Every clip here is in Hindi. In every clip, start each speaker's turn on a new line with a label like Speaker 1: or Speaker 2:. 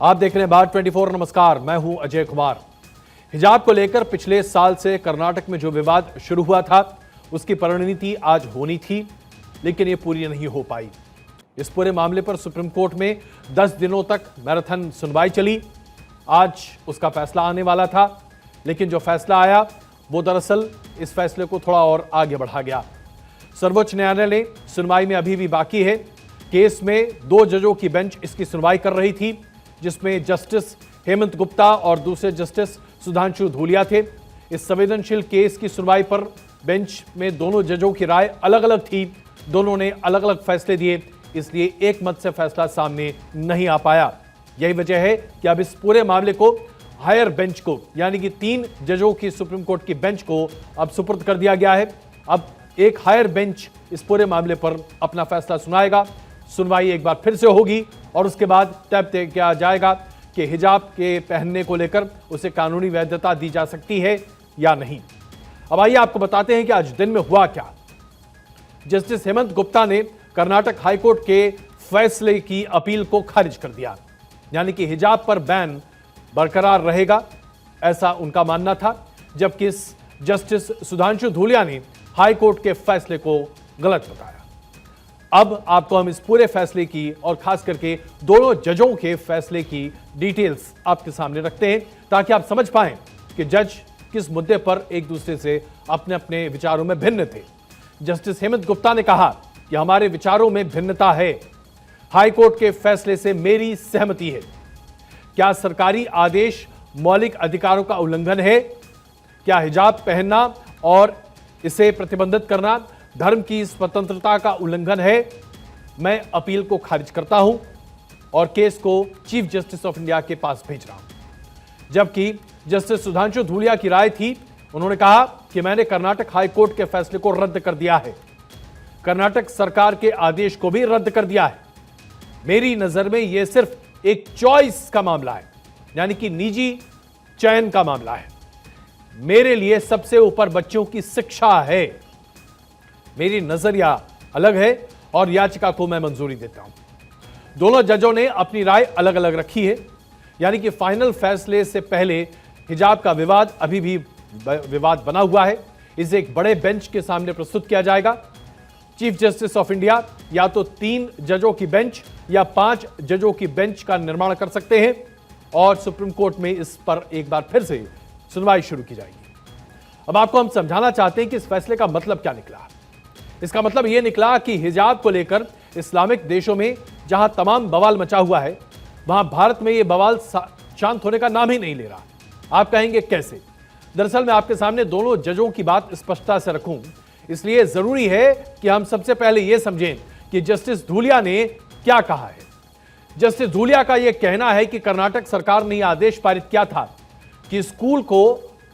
Speaker 1: आप देख रहे हैं भारत 24। नमस्कार, मैं हूं अजय कुमार। हिजाब को लेकर पिछले साल से कर्नाटक में जो विवाद शुरू हुआ था उसकी परिणति आज होनी थी, लेकिन ये पूरी नहीं हो पाई। इस पूरे मामले पर सुप्रीम कोर्ट में 10 दिनों तक मैराथन सुनवाई चली। आज उसका फैसला आने वाला था, लेकिन जो फैसला आया वो दरअसल इस फैसले को थोड़ा और आगे बढ़ा गया। सर्वोच्च न्यायालय ने सुनवाई में अभी भी बाकी है। केस में 2 जजों की बेंच इसकी सुनवाई कर रही थी, जिसमें जस्टिस हेमंत गुप्ता और दूसरे जस्टिस सुधांशु धूलिया थे। इस संवेदनशील केस की सुनवाई पर बेंच में दोनों जजों की राय अलग अलग थी। दोनों ने अलग अलग फैसले दिए, इसलिए एक मत से फैसला सामने नहीं आ पाया। यही वजह है कि अब इस पूरे मामले को हायर बेंच को, यानी कि 3 जजों की सुप्रीम कोर्ट की बेंच को अब सुपुर्द कर दिया गया है। अब एक हायर बेंच इस पूरे मामले पर अपना फैसला सुनाएगा। सुनवाई एक बार फिर से होगी और उसके बाद तय किया जाएगा कि हिजाब के पहनने को लेकर उसे कानूनी वैधता दी जा सकती है या नहीं। अब आइए आपको बताते हैं कि आज दिन में हुआ क्या। जस्टिस हेमंत गुप्ता ने कर्नाटक हाईकोर्ट के फैसले की अपील को खारिज कर दिया, यानी कि हिजाब पर बैन बरकरार रहेगा, ऐसा उनका मानना था। जबकि जस्टिस सुधांशु धूलिया ने हाईकोर्ट के फैसले को गलत बताया। अब आपको हम इस पूरे फैसले की और खास करके दोनों जजों के फैसले की डिटेल्स आपके सामने रखते हैं, ताकि आप समझ पाएं कि जज किस मुद्दे पर एक दूसरे से अपने अपने विचारों में भिन्न थे। जस्टिस हेमंत गुप्ता ने कहा कि हमारे विचारों में भिन्नता है, हाईकोर्ट के फैसले से मेरी सहमति है। क्या सरकारी आदेश मौलिक अधिकारों का उल्लंघन है? क्या हिजाब पहनना और इसे प्रतिबंधित करना धर्म की स्वतंत्रता का उल्लंघन है? मैं अपील को खारिज करता हूं और केस को चीफ जस्टिस ऑफ इंडिया के पास भेज रहा हूं। जबकि जस्टिस सुधांशु धूलिया की राय थी, उन्होंने कहा कि मैंने कर्नाटक हाई कोर्ट के फैसले को रद्द कर दिया है, कर्नाटक सरकार के आदेश को भी रद्द कर दिया है। मेरी नजर में यह सिर्फ एक चॉइस का मामला है, यानी कि निजी चयन का मामला है। मेरे लिए सबसे ऊपर बच्चों की शिक्षा है। मेरी नजरिया अलग है और याचिका को मैं मंजूरी देता हूं। दोनों जजों ने अपनी राय अलग अलग रखी है, यानी कि फाइनल फैसले से पहले हिजाब का विवाद अभी भी विवाद बना हुआ है। इसे एक बड़े बेंच के सामने प्रस्तुत किया जाएगा। चीफ जस्टिस ऑफ इंडिया या तो 3 जजों की बेंच या 5 जजों की बेंच का निर्माण कर सकते हैं और सुप्रीम कोर्ट में इस पर एक बार फिर से सुनवाई शुरू की जाएगी। अब आपको हम समझाना चाहते हैं कि इस फैसले का मतलब क्या निकला। इसका मतलब यह निकला कि हिजाब को लेकर इस्लामिक देशों में जहां तमाम बवाल मचा हुआ है, वहां भारत में यह बवाल शांत होने का नाम ही नहीं ले रहा। आप कहेंगे कैसे? दरअसल मैं आपके सामने दोनों जजों की बात स्पष्टता से रखूं, इसलिए जरूरी है कि हम सबसे पहले यह समझें कि जस्टिस धूलिया ने क्या कहा है। जस्टिस धूलिया का यह कहना है कि कर्नाटक सरकार ने यह आदेश पारित किया था कि स्कूल को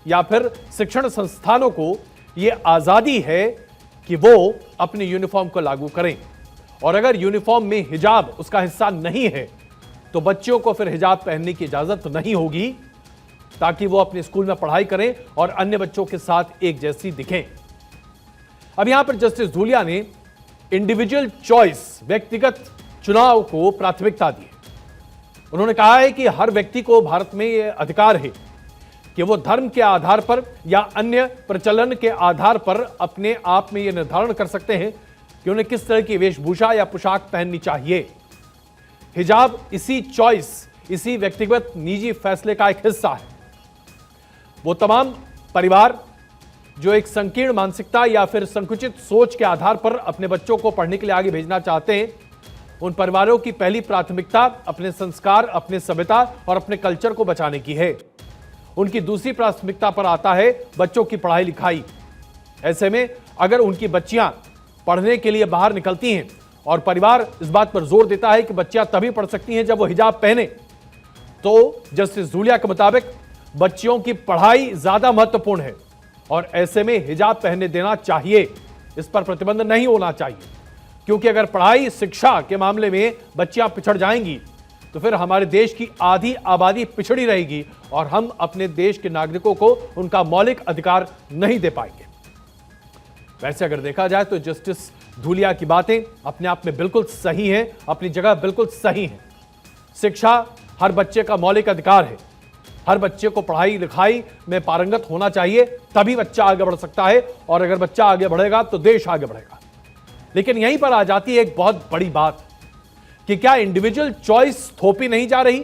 Speaker 1: या फिर शिक्षण संस्थानों को यह आजादी है कि वो अपनी यूनिफॉर्म को लागू करें, और अगर यूनिफॉर्म में हिजाब उसका हिस्सा नहीं है तो बच्चों को फिर हिजाब पहनने की इजाजत नहीं होगी, ताकि वो अपने स्कूल में पढ़ाई करें और अन्य बच्चों के साथ एक जैसी दिखें। अब यहां पर जस्टिस धूलिया ने इंडिविजुअल चॉइस, व्यक्तिगत चुनाव को प्राथमिकता दी। उन्होंने कहा है कि हर व्यक्ति को भारत में यह अधिकार है कि वो धर्म के आधार पर या अन्य प्रचलन के आधार पर अपने आप में यह निर्धारण कर सकते हैं कि उन्हें किस तरह की वेशभूषा या पोशाक पहननी चाहिए। हिजाब इसी चॉइस, इसी व्यक्तिगत निजी फैसले का एक हिस्सा है। वो तमाम परिवार जो एक संकीर्ण मानसिकता या फिर संकुचित सोच के आधार पर अपने बच्चों को पढ़ने के लिए आगे भेजना चाहते हैं, उन परिवारों की पहली प्राथमिकता अपने संस्कार, अपने सभ्यता और अपने कल्चर को बचाने की है। उनकी दूसरी प्राथमिकता पर आता है बच्चों की पढ़ाई लिखाई। ऐसे में अगर उनकी बच्चियां पढ़ने के लिए बाहर निकलती हैं और परिवार इस बात पर जोर देता है कि बच्चियां तभी पढ़ सकती हैं जब वो हिजाब पहने, तो जस्टिस धूलिया के मुताबिक बच्चियों की पढ़ाई ज्यादा महत्वपूर्ण है और ऐसे में हिजाब पहनने देना चाहिए। इस पर प्रतिबंध नहीं होना चाहिए, क्योंकि अगर पढ़ाई शिक्षा के मामले में बच्चियां पिछड़ जाएंगी तो फिर हमारे देश की आधी आबादी पिछड़ी रहेगी और हम अपने देश के नागरिकों को उनका मौलिक अधिकार नहीं दे पाएंगे। वैसे अगर देखा जाए तो जस्टिस धूलिया की बातें अपने आप में बिल्कुल सही हैं, अपनी जगह बिल्कुल सही हैं। शिक्षा हर बच्चे का मौलिक अधिकार है। हर बच्चे को पढ़ाई लिखाई में पारंगत होना चाहिए, तभी बच्चा आगे बढ़ सकता है, और अगर बच्चा आगे बढ़ेगा तो देश आगे बढ़ेगा। लेकिन यहीं पर आ जाती है एक बहुत बड़ी बात कि क्या इंडिविजुअल चॉइस थोपी नहीं जा रही?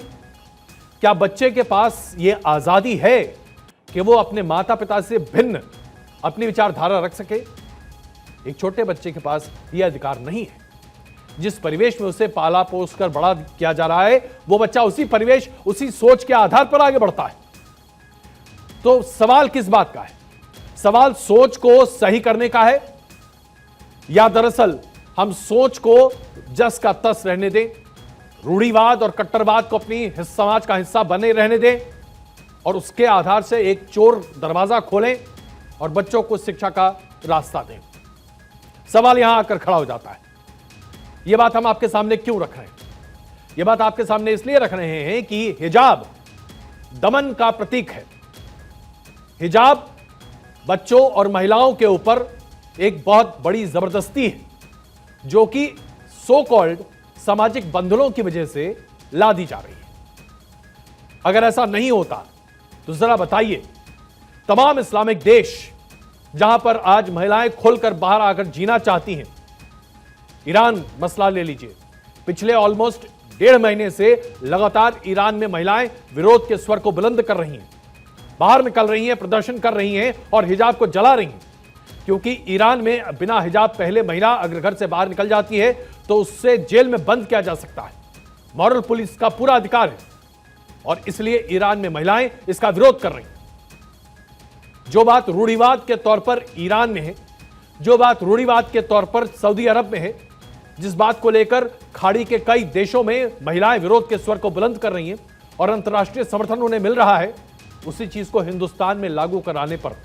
Speaker 1: क्या बच्चे के पास यह आजादी है कि वो अपने माता पिता से भिन्न अपनी विचारधारा रख सके? एक छोटे बच्चे के पास यह अधिकार नहीं है। जिस परिवेश में उसे पाला पोस कर बड़ा किया जा रहा है, वो बच्चा उसी परिवेश, उसी सोच के आधार पर आगे बढ़ता है। तो सवाल किस बात का है? सवाल सोच को सही करने का है, या दरअसल हम सोच को जस का तस रहने दें, रूढ़िवाद और कट्टरवाद को अपनी समाज का हिस्सा बने रहने दें, और उसके आधार से एक चोर दरवाजा खोलें और बच्चों को शिक्षा का रास्ता दें? सवाल यहां आकर खड़ा हो जाता है। यह बात हम आपके सामने क्यों रख रहे हैं? यह बात आपके सामने इसलिए रख रहे हैं कि हिजाब दमन का प्रतीक है। हिजाब बच्चों और महिलाओं के ऊपर एक बहुत बड़ी जबरदस्ती है, जो कि सो कॉल्ड सामाजिक बंधनों की वजह से ला दी जा रही है। अगर ऐसा नहीं होता तो जरा बताइए, तमाम इस्लामिक देश जहां पर आज महिलाएं खुलकर बाहर आकर जीना चाहती हैं, ईरान मसला ले लीजिए, पिछले ऑलमोस्ट 1.5 महीने से लगातार ईरान में महिलाएं विरोध के स्वर को बुलंद कर रही हैं, बाहर निकल रही हैं, प्रदर्शन कर रही हैं और हिजाब को जला रही हैं। क्योंकि ईरान में बिना हिजाब पहले महिला अगर घर से बाहर निकल जाती है तो उससे जेल में बंद किया जा सकता है। मॉरल पुलिस का पूरा अधिकार है, और इसलिए ईरान में महिलाएं इसका विरोध कर रही हैं। जो बात रूढ़िवाद के तौर पर ईरान में है, जो बात रूढ़िवाद के तौर पर सऊदी अरब में है, जिस बात को लेकर खाड़ी के कई देशों में महिलाएं विरोध के स्वर को बुलंद कर रही हैं और अंतर्राष्ट्रीय समर्थन उन्हें मिल रहा है, उसी चीज को हिंदुस्तान में लागू कराने पर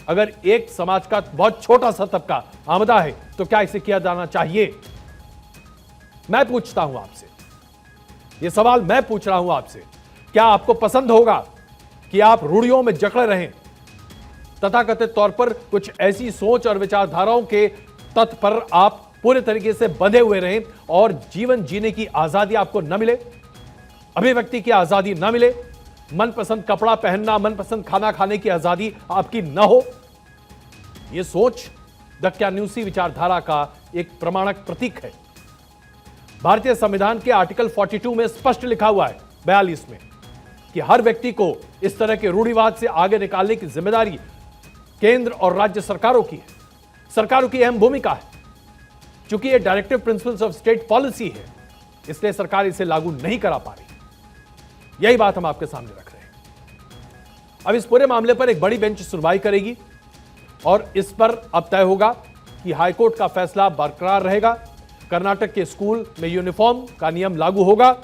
Speaker 1: अगर एक समाज का बहुत छोटा सा तबका आमदा है तो क्या इसे किया जाना चाहिए? मैं पूछता हूं आपसे, यह सवाल मैं पूछ रहा हूं आपसे, क्या आपको पसंद होगा कि आप रूढ़ियों में जकड़े रहें, तथाकथित तौर पर कुछ ऐसी सोच और विचारधाराओं के तत्व पर आप पूरे तरीके से बंधे हुए रहें और जीवन जीने की आजादी आपको न मिले, अभिव्यक्ति की आजादी न मिले, मनपसंद कपड़ा पहनना, मनपसंद खाना खाने की आजादी आपकी न हो? यह सोच दक्यान्यूसी विचारधारा का एक प्रमाणक प्रतीक है। भारतीय संविधान के आर्टिकल 42 में स्पष्ट लिखा हुआ है, 42 में, कि हर व्यक्ति को इस तरह के रूढ़िवाद से आगे निकालने की जिम्मेदारी केंद्र और राज्य सरकारों की है। सरकारों की अहम भूमिका है। चूंकि ये directive principles of state policy है, इसलिए सरकार इसे लागू नहीं करा पा रही। यही बात हम आपके सामने रख रहे हैं। अब इस पूरे मामले पर एक बड़ी बेंच सुनवाई करेगी और इस पर अब तय होगा कि हाईकोर्ट का फैसला बरकरार रहेगा, कर्नाटक के स्कूल में यूनिफॉर्म का नियम लागू होगा,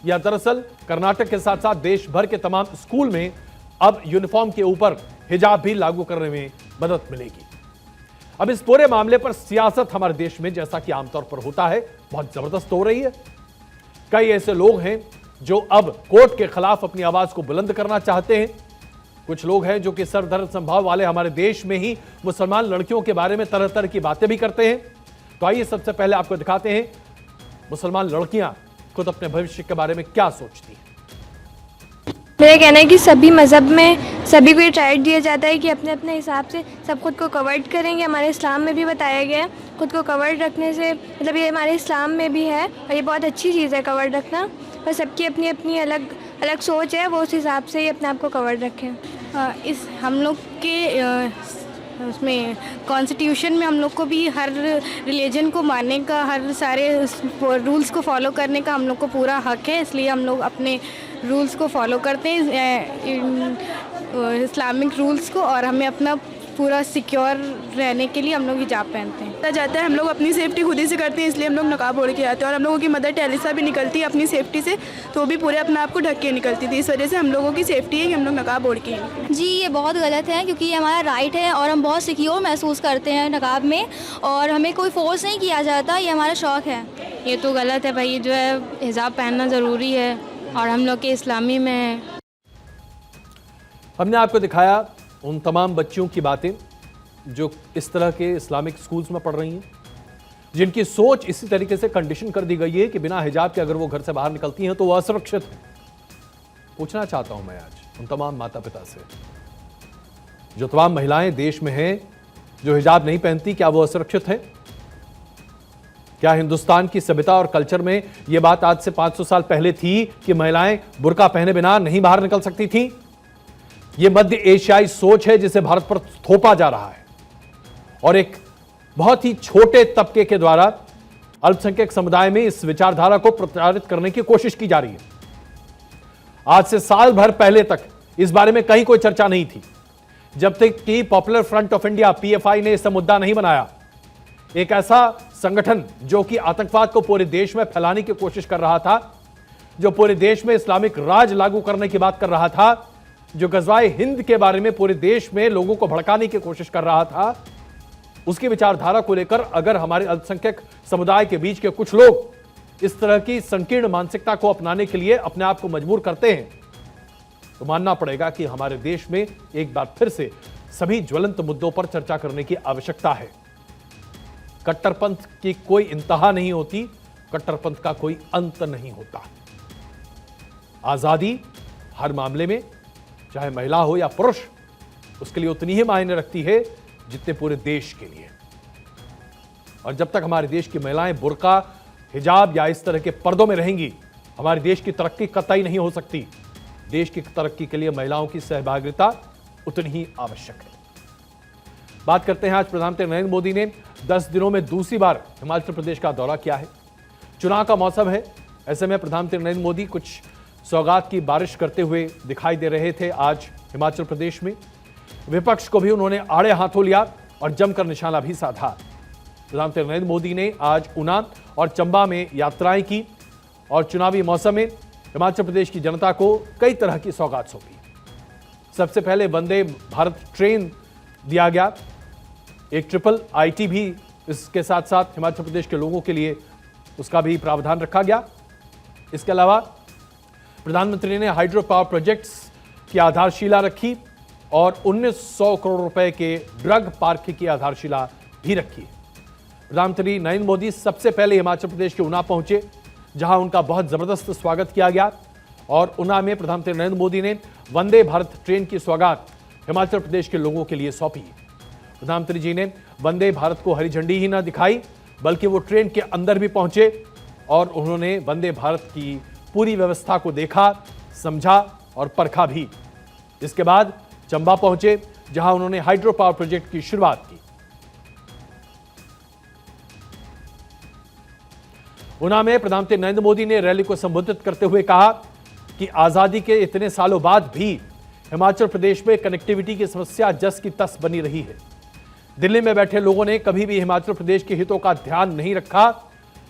Speaker 1: या दरअसल कर्नाटक के साथ साथ देश भर के तमाम स्कूल में अब यूनिफॉर्म के ऊपर हिजाब भी लागू करने में मदद मिलेगी। अब इस पूरे मामले पर सियासत हमारे देश में, जैसा कि आमतौर पर होता है, बहुत जबरदस्त हो रही है। कई ऐसे लोग हैं जो अब कोर्ट के खिलाफ अपनी आवाज को बुलंद करना चाहते हैं। कुछ लोग हैं जो कि सरदर्द संभाव वाले हमारे देश में ही मुसलमान लड़कियों के बारे में तरह तरह की बातें भी करते हैं। तो आइए सबसे पहले आपको दिखाते हैं मुसलमान लड़कियां खुद अपने भविष्य के बारे में क्या सोचती हैं।
Speaker 2: मेरा कहना है कि सभी मज़हब में सभी को ये राइट दिया जाता है कि अपने अपने हिसाब से सब खुद को कवर्ड करेंगे। हमारे इस्लाम में भी बताया गया है खुद को कवर्ड रखने से, मतलब ये हमारे इस्लाम में भी है और ये बहुत अच्छी चीज़ है कवर्ड रखना। पर सबकी अपनी अपनी अलग अलग सोच है, वो उस हिसाब से ही अपने आप को कवर्ड रखें।
Speaker 3: इस हम लोग के उसमें कॉन्स्टिट्यूशन में हम लोग को भी हर रिलीजन को मानने का, हर सारे रूल्स को फॉलो करने का हम लोग को पूरा हक है। इसलिए हम लोग अपने रूल्स को फॉलो करते हैं, इस्लामिक रूल्स को, और हमें अपना पूरा सिक्योर रहने के लिए हम लोग हिजाब पहनते हैं।
Speaker 4: जाता है हम लोग अपनी सेफ्टी खुद ही से करते हैं, इसलिए हम लोग नकाब ओढ़ के आते हैं। और हम लोगों की मदर टेरेसा भी निकलती है अपनी सेफ्टी से, तो वो भी पूरे अपने आप को ढक के निकलती थी। इस वजह से हम लोगों की सेफ्टी है कि हम लोग नकाब ओढ़ के हैं।
Speaker 5: जी, ये बहुत गलत है क्योंकि ये हमारा राइट है और हम बहुत सिक्योर महसूस करते हैं नकाब में, और हमें कोई फोर्स नहीं किया जाता, ये हमारा शौक़ है।
Speaker 3: ये तो गलत है भाई, जो है हिजाब पहनना ज़रूरी है और हम लोग के इस्लामी में है।
Speaker 1: हमने आपको दिखाया उन तमाम बच्चियों की बातें जो इस तरह के इस्लामिक स्कूल्स में पढ़ रही हैं, जिनकी सोच इसी तरीके से कंडीशन कर दी गई है कि बिना हिजाब के अगर वो घर से बाहर निकलती हैं तो वो असुरक्षित है। पूछना चाहता हूं मैं आज उन तमाम माता पिता से, जो तमाम महिलाएं देश में हैं जो हिजाब नहीं पहनती, क्या वो असुरक्षित है? क्या हिंदुस्तान की सभ्यता और कल्चर में यह बात आज से 500 साल पहले थी कि महिलाएं बुर्का पहने बिना नहीं बाहर निकल सकती थी? यह मध्य एशियाई सोच है जिसे भारत पर थोपा जा रहा है और एक बहुत ही छोटे तबके के द्वारा अल्पसंख्यक समुदाय में इस विचारधारा को प्रचारित करने की कोशिश की जा रही है। आज से साल भर पहले तक इस बारे में कहीं कोई चर्चा नहीं थी, जब तक कि popular front of India PFI ने इसे मुद्दा नहीं बनाया। एक ऐसा संगठन जो कि आतंकवाद को पूरे देश में फैलाने की कोशिश कर रहा था, जो पूरे देश में इस्लामिक राज लागू करने की बात कर रहा था, जो गज़वाए हिंद के बारे में पूरे देश में लोगों को भड़काने की कोशिश कर रहा था, उसकी विचारधारा को लेकर अगर हमारे अल्पसंख्यक समुदाय के बीच के कुछ लोग इस तरह की संकीर्ण मानसिकता को अपनाने के लिए अपने आप को मजबूर करते हैं, तो मानना पड़ेगा कि हमारे देश में एक बार फिर से सभी ज्वलंत मुद्दों पर चर्चा करने की आवश्यकता है। कट्टरपंथ की कोई इंतहा नहीं होती, कट्टरपंथ का कोई अंत नहीं होता। आजादी हर मामले में, चाहे महिला हो या पुरुष, उसके लिए उतनी ही मायने रखती है जितने पूरे देश के लिए। और जब तक हमारे देश की महिलाएं बुर्का, हिजाब या इस तरह के पर्दों में रहेंगी, हमारे देश की तरक्की कतई नहीं हो सकती। देश की तरक्की के लिए महिलाओं की सहभागिता उतनी ही आवश्यक है। बात करते हैं, आज प्रधानमंत्री नरेंद्र मोदी ने 10 दिनों में दूसरी बार हिमाचल प्रदेश का दौरा किया है। चुनाव का मौसम है, ऐसे में प्रधानमंत्री नरेंद्र मोदी कुछ सौगात की बारिश करते हुए दिखाई दे रहे थे आज हिमाचल प्रदेश में। विपक्ष को भी उन्होंने आड़े हाथों लिया और जमकर निशाना भी साधा। प्रधानमंत्री नरेंद्र मोदी ने आज ऊना और चंबा में यात्राएं की और चुनावी मौसम में हिमाचल प्रदेश की जनता को कई तरह की सौगात सौंपी। सबसे पहले वंदे भारत ट्रेन दिया गया, एक ट्रिपल आईटी भी इसके साथ साथ हिमाचल प्रदेश के लोगों के लिए उसका भी प्रावधान रखा गया। इसके अलावा प्रधानमंत्री ने हाइड्रो पावर प्रोजेक्ट्स की आधारशिला रखी और 1900 करोड़ रुपए के ड्रग पार्क की आधारशिला भी रखी। प्रधानमंत्री नरेंद्र मोदी सबसे पहले हिमाचल प्रदेश के ऊना पहुंचे, जहां उनका बहुत जबरदस्त स्वागत किया गया और ऊना में प्रधानमंत्री नरेंद्र मोदी ने वंदे भारत ट्रेन की सौगात हिमाचल प्रदेश के लोगों के लिए सौंपी। प्रधानमंत्री जी ने वंदे भारत को हरी झंडी ही न दिखाई, बल्कि वो ट्रेन के अंदर भी पहुंचे और उन्होंने वंदे भारत की पूरी व्यवस्था को देखा, समझा और परखा भी। इसके बाद चंबा पहुंचे, जहां उन्होंने हाइड्रो पावर प्रोजेक्ट की शुरुआत की। ऊना में प्रधानमंत्री नरेंद्र मोदी ने रैली को संबोधित करते हुए कहा कि आजादी के इतने सालों बाद भी हिमाचल प्रदेश में कनेक्टिविटी की समस्या जस की तस बनी रही है। दिल्ली में बैठे लोगों ने कभी भी हिमाचल प्रदेश के हितों का ध्यान नहीं रखा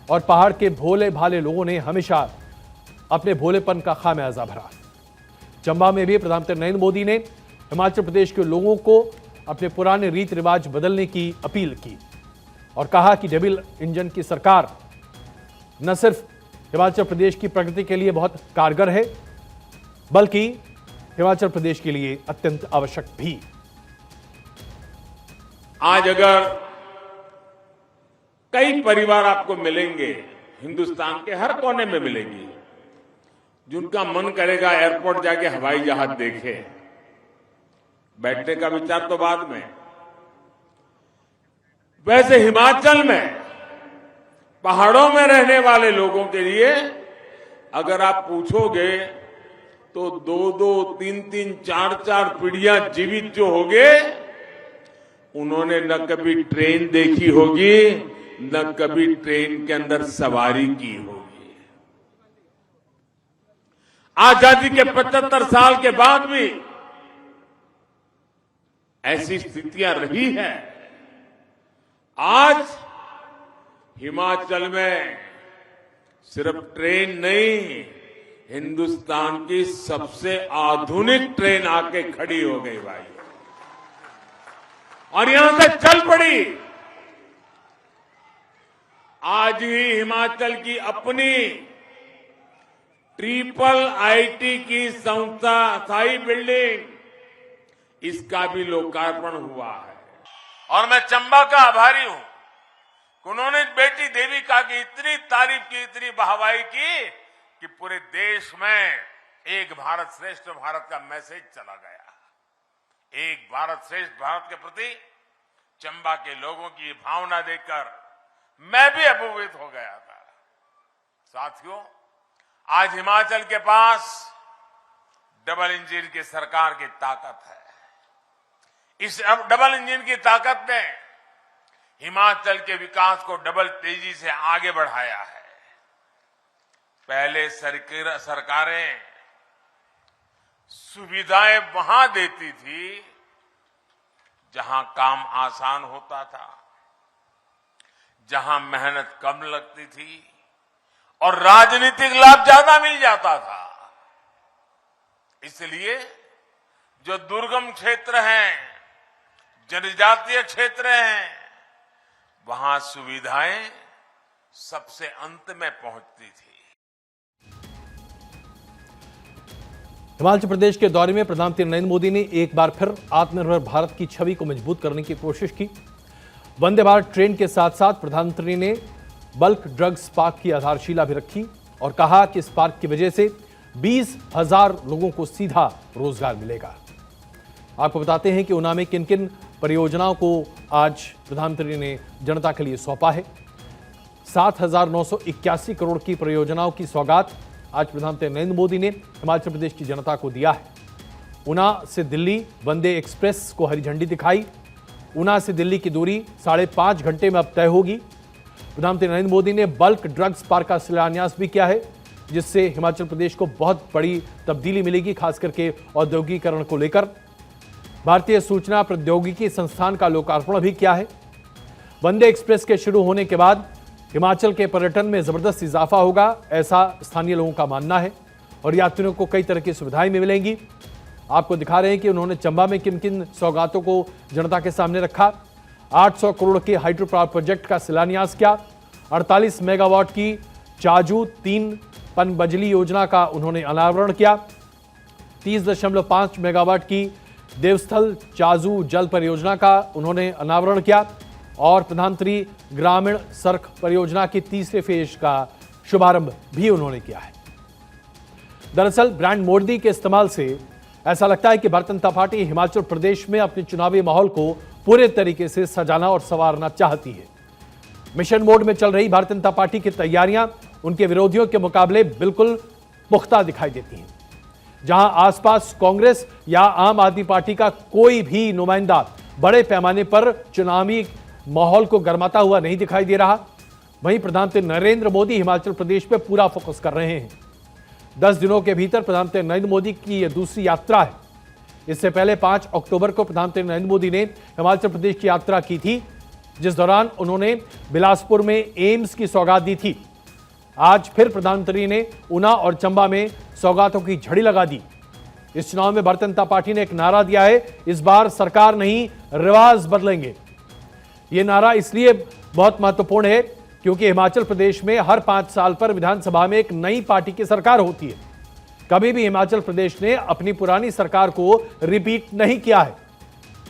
Speaker 1: और पहाड़ के भोले भाले लोगों ने हमेशा अपने भोलेपन का खामियाजा भरा। चंबा में भी प्रधानमंत्री नरेंद्र मोदी ने हिमाचल प्रदेश के लोगों को अपने पुराने रीति रिवाज बदलने की अपील की और कहा कि डबल इंजन की सरकार न सिर्फ हिमाचल प्रदेश की प्रगति के लिए बहुत कारगर है, बल्कि हिमाचल प्रदेश के लिए अत्यंत आवश्यक भी।
Speaker 6: आज अगर कई परिवार आपको मिलेंगे, हिंदुस्तान के हर कोने में मिलेंगे, जिनका मन करेगा एयरपोर्ट जाके हवाई जहाज देखे। बैठने का विचार तो बाद में। वैसे हिमाचल में पहाड़ों में रहने वाले लोगों के लिए अगर आप पूछोगे तो 2-2, 3-3, 4-4 पीढ़ियां जीवित जो होंगे, उन्होंने न कभी ट्रेन देखी होगी, न कभी ट्रेन के अंदर सवारी की होगी। आजादी के 75 साल के बाद भी ऐसी स्थितियां रही हैं। आज हिमाचल में सिर्फ ट्रेन नहीं, हिंदुस्तान की सबसे आधुनिक ट्रेन आके खड़ी हो गई भाई, और यहां से चल पड़ी। आज ही हिमाचल की अपनी ट्रिपल आईटी की संस्था स्थायी बिल्डिंग, इसका भी लोकार्पण हुआ है। और मैं चंबा का आभारी हूं, उन्होंने बेटी देविका की इतनी तारीफ की, इतनी वाहवाही की कि पूरे देश में एक भारत श्रेष्ठ भारत का मैसेज चला गया। एक भारत श्रेष्ठ भारत के प्रति चंबा के लोगों की भावना देखकर मैं भी अभिभूत हो गया था। साथियों, आज हिमाचल के पास डबल इंजन की सरकार की ताकत है। इस डबल इंजन की ताकत ने हिमाचल के विकास को डबल तेजी से आगे बढ़ाया है। पहले सरकारें सुविधाएं वहां देती थी जहां काम आसान होता था, जहां मेहनत कम लगती थी और राजनीतिक लाभ ज्यादा मिल जाता था। इसलिए जो दुर्गम क्षेत्र हैं, जनजातीय क्षेत्र हैं, वहां सुविधाएं सबसे अंत में पहुंचती थी।
Speaker 1: हिमाचल प्रदेश के दौरे में प्रधानमंत्री नरेंद्र मोदी ने एक बार फिर आत्मनिर्भर भारत की छवि को मजबूत करने की कोशिश की। वंदे भारत ट्रेन के साथ साथ प्रधानमंत्री ने बल्क ड्रग्स पार्क की आधारशिला भी रखी और कहा कि इस पार्क की वजह से 20,000 लोगों को सीधा रोजगार मिलेगा। आपको बताते हैं कि ऊना में किन किन परियोजनाओं को आज प्रधानमंत्री ने जनता के लिए सौंपा है। 7,981 करोड़ की परियोजनाओं की सौगात आज प्रधानमंत्री नरेंद्र मोदी ने हिमाचल प्रदेश की जनता को दिया है। ऊना से दिल्ली वंदे एक्सप्रेस को हरी झंडी दिखाई। ऊना से दिल्ली की दूरी 5.5 घंटे में अब तय होगी। प्रधानमंत्री नरेंद्र मोदी ने बल्क ड्रग्स पार्क का शिलान्यास भी किया है, जिससे हिमाचल प्रदेश को बहुत बड़ी तब्दीली मिलेगी, खास करके औद्योगिकीकरण को लेकर। भारतीय सूचना प्रौद्योगिकी संस्थान का लोकार्पण भी किया है। वंदे एक्सप्रेस के शुरू होने के बाद हिमाचल के पर्यटन में जबरदस्त इजाफा होगा, ऐसा स्थानीय लोगों का मानना है और यात्रियों को कई तरह की सुविधाएं मिलेंगी। आपको दिखा रहे हैं कि उन्होंने चंबा में किन किन सौगातों को जनता के सामने रखा। 800 करोड़ के हाइड्रो पावर प्रोजेक्ट का शिलान्यास किया। 48 मेगावाट की चाजू 3 पनबजली योजना का उन्होंने अनावरण किया। 30.5 मेगावाट की देवस्थल चाजू जल परियोजना का उन्होंने अनावरण किया और प्रधानमंत्री ग्रामीण सड़क परियोजना की तीसरे फेज का शुभारंभ भी उन्होंने किया है। दरअसल ब्रांड मोदी के इस्तेमाल से ऐसा लगता है कि भारतीय जनता पार्टी हिमाचल प्रदेश में अपने चुनावी माहौल को पूरे तरीके से सजाना और संवारना चाहती है। मिशन मोड में चल रही भारतीय जनता पार्टी की तैयारियां उनके विरोधियों के मुकाबले बिल्कुल पुख्ता दिखाई देती हैं। जहां आसपास कांग्रेस या आम आदमी पार्टी का कोई भी नुमाइंदा बड़े पैमाने पर चुनावी माहौल को गरमाता हुआ नहीं दिखाई दे रहा, वहीं प्रधानमंत्री नरेंद्र मोदी हिमाचल प्रदेश पर पूरा फोकस कर रहे हैं। 10 दिनों के भीतर प्रधानमंत्री नरेंद्र मोदी की यह दूसरी यात्रा है। इससे पहले 5 अक्टूबर को प्रधानमंत्री नरेंद्र मोदी ने हिमाचल प्रदेश की यात्रा की थी, जिस दौरान उन्होंने बिलासपुर में एम्स की सौगात दी थी। आज फिर प्रधानमंत्री ने ऊना और चंबा में सौगातों की झड़ी लगा दी। इस चुनाव में भारतीय जनता पार्टी ने एक नारा दिया है, इस बार सरकार नहीं रिवाज बदलेंगे। यह नारा इसलिए बहुत महत्वपूर्ण है क्योंकि हिमाचल प्रदेश में हर 5 साल पर विधानसभा में एक नई पार्टी की सरकार होती है। कभी भी हिमाचल प्रदेश ने अपनी पुरानी सरकार को रिपीट नहीं किया है।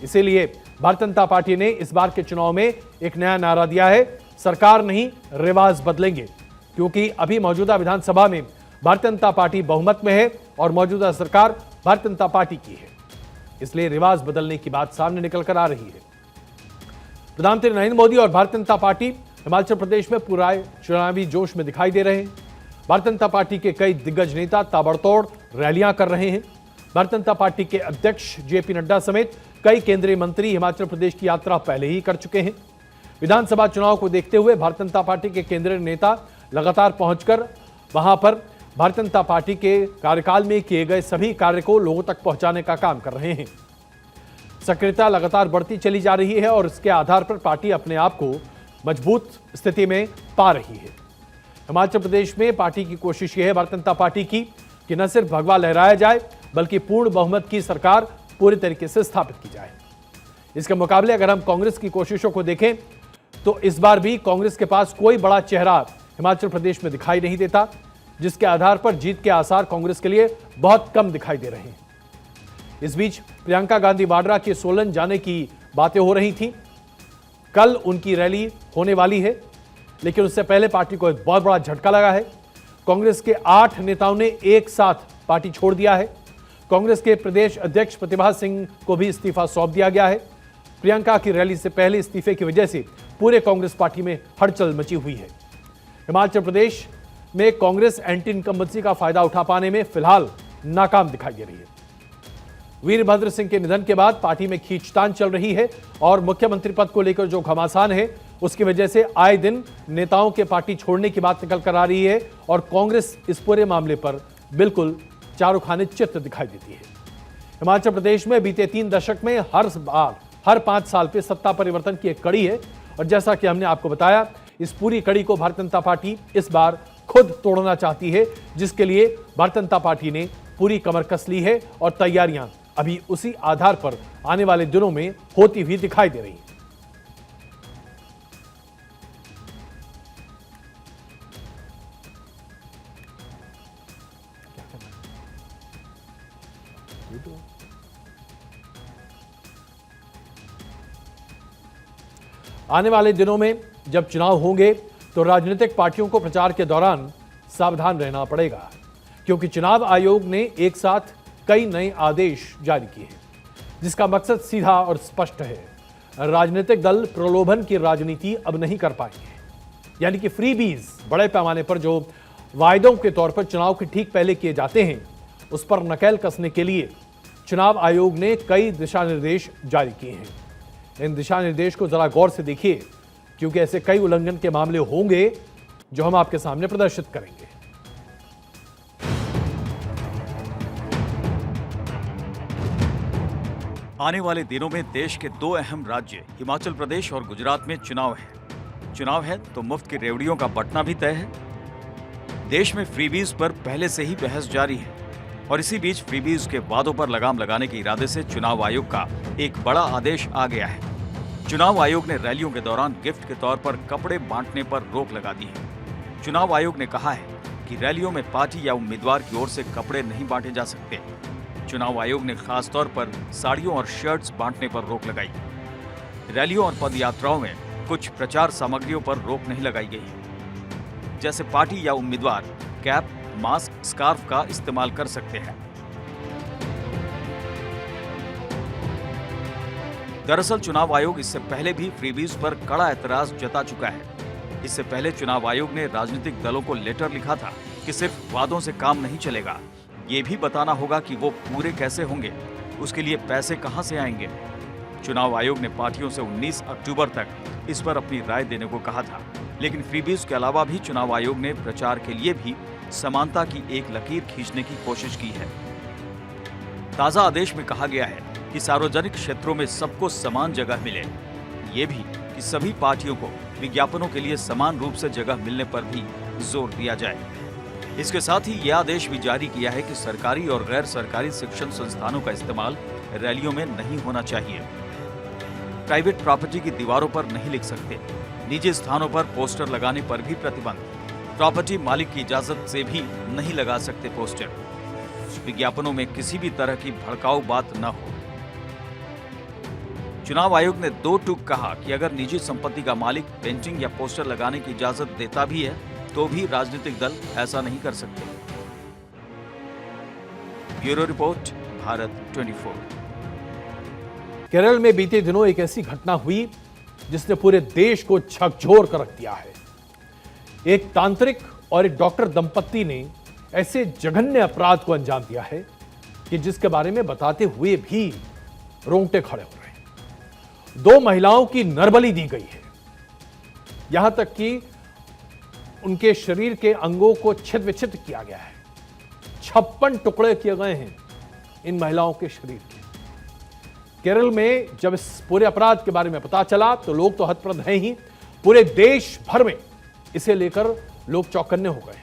Speaker 1: इसीलिए भारतीय जनता पार्टी ने इस बार के चुनाव में एक नया नारा दिया है, सरकार नहीं रिवाज बदलेंगे, क्योंकि अभी मौजूदा विधानसभा में भारतीय जनता पार्टी बहुमत में है और मौजूदा सरकार भारतीय जनता पार्टी की है। इसलिए रिवाज बदलने की बात सामने निकल कर आ रही है। प्रधानमंत्री नरेंद्र मोदी और भारतीय जनता पार्टी हिमाचल प्रदेश में पूरा चुनावी जोश में दिखाई दे रहे हैं। भारतीय जनता पार्टी के कई दिग्गज नेता ताबड़तोड़ रैलियां कर रहे हैं। भारतीय जनता पार्टी के अध्यक्ष जेपी नड्डा समेत कई केंद्रीय मंत्री हिमाचल प्रदेश की यात्रा पहले ही कर चुके हैं। विधानसभा चुनाव को देखते हुए भारतीय जनता पार्टी के केंद्रीय नेता लगातार पहुंचकर वहां पर भारतीय जनता पार्टी के कार्यकाल में किए गए सभी कार्य को लोगों तक पहुंचाने का काम कर रहे हैं। सक्रियता लगातार बढ़ती चली जा रही है और इसके आधार पर पार्टी अपने आप को मजबूत स्थिति में पा रही है। हिमाचल प्रदेश में पार्टी की कोशिश यह है भारतीय जनता पार्टी की कि न सिर्फ भगवा लहराया जाए बल्कि पूर्ण बहुमत की सरकार पूरी तरीके से स्थापित की जाए। इसके मुकाबले अगर हम कांग्रेस की कोशिशों को देखें तो इस बार भी कांग्रेस के पास कोई बड़ा चेहरा हिमाचल प्रदेश में दिखाई नहीं देता, जिसके आधार पर जीत के आसार कांग्रेस के लिए बहुत कम दिखाई दे रहे हैं। इस बीच प्रियंका गांधी वाड्रा के सोलन जाने की बातें हो रही थी। कल उनकी रैली होने वाली है, लेकिन उससे पहले पार्टी को एक बहुत बड़ा झटका लगा है। कांग्रेस के 8 नेताओं ने एक साथ पार्टी छोड़ दिया है। कांग्रेस के प्रदेश अध्यक्ष प्रतिभा सिंह को भी इस्तीफा सौंप दिया गया है। प्रियंका की रैली से पहले इस्तीफे की वजह से पूरे कांग्रेस पार्टी में हलचल मची हुई है। हिमाचल प्रदेश में कांग्रेस एंटी इनकम्बेंसी का फायदा उठा पाने में फिलहाल नाकाम दिखाई दे रही है। वीरभद्र सिंह के निधन के बाद पार्टी में खींचतान चल रही है और मुख्यमंत्री पद को लेकर जो घमासान है उसकी वजह से आए दिन नेताओं के पार्टी छोड़ने की बात निकल कर आ रही है और कांग्रेस इस पूरे मामले पर बिल्कुल चारों खाने चित्त दिखाई देती है। हिमाचल प्रदेश में बीते 3 दशक में हर 5 साल पे सत्ता परिवर्तन की एक कड़ी है और जैसा कि हमने आपको बताया, इस पूरी कड़ी को भारतीय जनता पार्टी इस बार खुद तोड़ना चाहती है, जिसके लिए भारतीय जनता पार्टी ने पूरी कमर कस ली है और तैयारियां अभी उसी आधार पर आने वाले दिनों में होती हुई दिखाई दे रही है। आने वाले दिनों में जब चुनाव होंगे तो राजनीतिक पार्टियों को प्रचार के दौरान सावधान रहना पड़ेगा, क्योंकि चुनाव आयोग ने एक साथ कई नए आदेश जारी किए हैं, जिसका मकसद सीधा और स्पष्ट है। राजनीतिक दल प्रलोभन की राजनीति अब नहीं कर पाएंगे, यानी कि फ्रीबीज बड़े पैमाने पर जो वायदों के तौर पर चुनाव के ठीक पहले किए जाते हैं उस पर नकेल कसने के लिए चुनाव आयोग ने कई दिशा निर्देश जारी किए हैं। इन दिशा निर्देश को जरा गौर से देखिए, क्योंकि ऐसे कई उल्लंघन के मामले होंगे जो हम आपके सामने प्रदर्शित करेंगे।
Speaker 7: आने वाले दिनों में देश के 2 अहम राज्य हिमाचल प्रदेश और गुजरात में चुनाव है। चुनाव है तो मुफ्त की रेवड़ियों का बंटना भी तय है। देश में फ्रीबीज पर पहले से ही बहस जारी है और इसी बीच फ्रीबीज के वादों पर लगाम लगाने के इरादे से चुनाव आयोग का एक बड़ा आदेश आ गया है। चुनाव आयोग ने रैलियों के दौरान गिफ्ट के तौर पर कपड़े बांटने पर रोक लगा दी है। चुनाव आयोग ने कहा है कि रैलियों में पार्टी या उम्मीदवार की ओर से कपड़े नहीं बांटे जा सकते। चुनाव आयोग ने खास तौर पर साड़ियों और शर्ट्स बांटने पर रोक लगाई। रैलियों और पद यात्राओं में कुछ प्रचार सामग्रियों पर रोक नहीं लगाई गई है, जैसे पार्टी या उम्मीदवार कैप, मास्क, स्कार्फ का इस्तेमाल कर सकते हैं। दरअसल चुनाव आयोग इससे पहले भी फ्रीबीज पर कड़ा एतराज जता चुका है। इससे पहले चुनाव आयोग ने राजनीतिक दलों को लेटर लिखा था कि सिर्फ वादों से काम नहीं चलेगा, ये भी बताना होगा कि वो पूरे कैसे होंगे, उसके लिए पैसे कहां से आएंगे। चुनाव आयोग ने पार्टियों से 19 अक्टूबर तक इस पर अपनी राय देने को कहा था, लेकिन फ्रीबीज के अलावा भी चुनाव आयोग ने प्रचार के लिए भी समानता की एक लकीर खींचने की कोशिश की है। ताजा आदेश में कहा गया है कि सार्वजनिक क्षेत्रों में सबको समान जगह मिले, ये भी कि सभी पार्टियों को विज्ञापनों के लिए समान रूप से जगह मिलने पर भी जोर दिया जाए। इसके साथ ही यह आदेश भी जारी किया है कि सरकारी और गैर सरकारी शिक्षण संस्थानों का इस्तेमाल रैलियों में नहीं होना चाहिए। प्राइवेट प्रॉपर्टी की दीवारों पर नहीं लिख सकते। निजी स्थानों पर पोस्टर लगाने पर भी प्रतिबंध। प्रॉपर्टी मालिक की इजाजत से भी नहीं लगा सकते पोस्टर। विज्ञापनों में किसी भी तरह की भड़काऊ बात न हो। चुनाव आयोग ने 2 टूक कहा कि अगर निजी संपत्ति का मालिक पेंटिंग या पोस्टर लगाने की इजाजत देता भी है तो भी राजनीतिक दल ऐसा नहीं कर सकते। Bureau report, Bharat 24।
Speaker 1: केरल में बीते दिनों एक ऐसी घटना हुई जिसने पूरे देश को झकझोर कर रख दिया है। एक तांत्रिक और एक डॉक्टर दंपत्ति ने ऐसे जघन्य अपराध को अंजाम दिया है कि जिसके बारे में बताते हुए भी रोंगटे खड़े हो रहे हैं। 2 महिलाओं की नरबली दी गई है, यहां तक कि उनके शरीर के अंगों को छिद विच्छिद किया गया है। 56 टुकड़े किए गए हैं इन महिलाओं के शरीर के। केरल में जब इस पूरे अपराध के बारे में पता चला तो लोग तो हतप्रभ हैं ही, पूरे देश भर में इसे लेकर लोग चौकन्ने हो गए।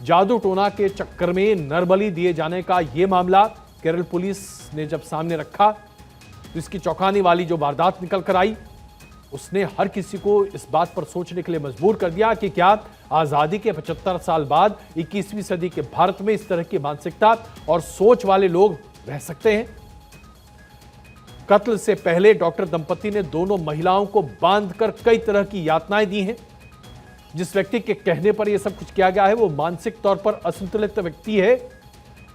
Speaker 1: जादू टोना के चक्कर में नरबली दिए जाने का यह मामला केरल पुलिस ने जब सामने रखा तो इसकी चौंकाने वाली जो वारदात निकल कर आई उसने हर किसी को इस बात पर सोचने के लिए मजबूर कर दिया कि क्या आजादी के 75 साल बाद 21वीं सदी के भारत में इस तरह की मानसिकता और सोच वाले लोग रह सकते हैं। कत्ल से पहले डॉक्टर दंपति ने दोनों महिलाओं को बांधकर कई तरह की यातनाएं दी हैं। जिस व्यक्ति के कहने पर यह सब कुछ किया गया है वो मानसिक तौर पर असंतुलित व्यक्ति है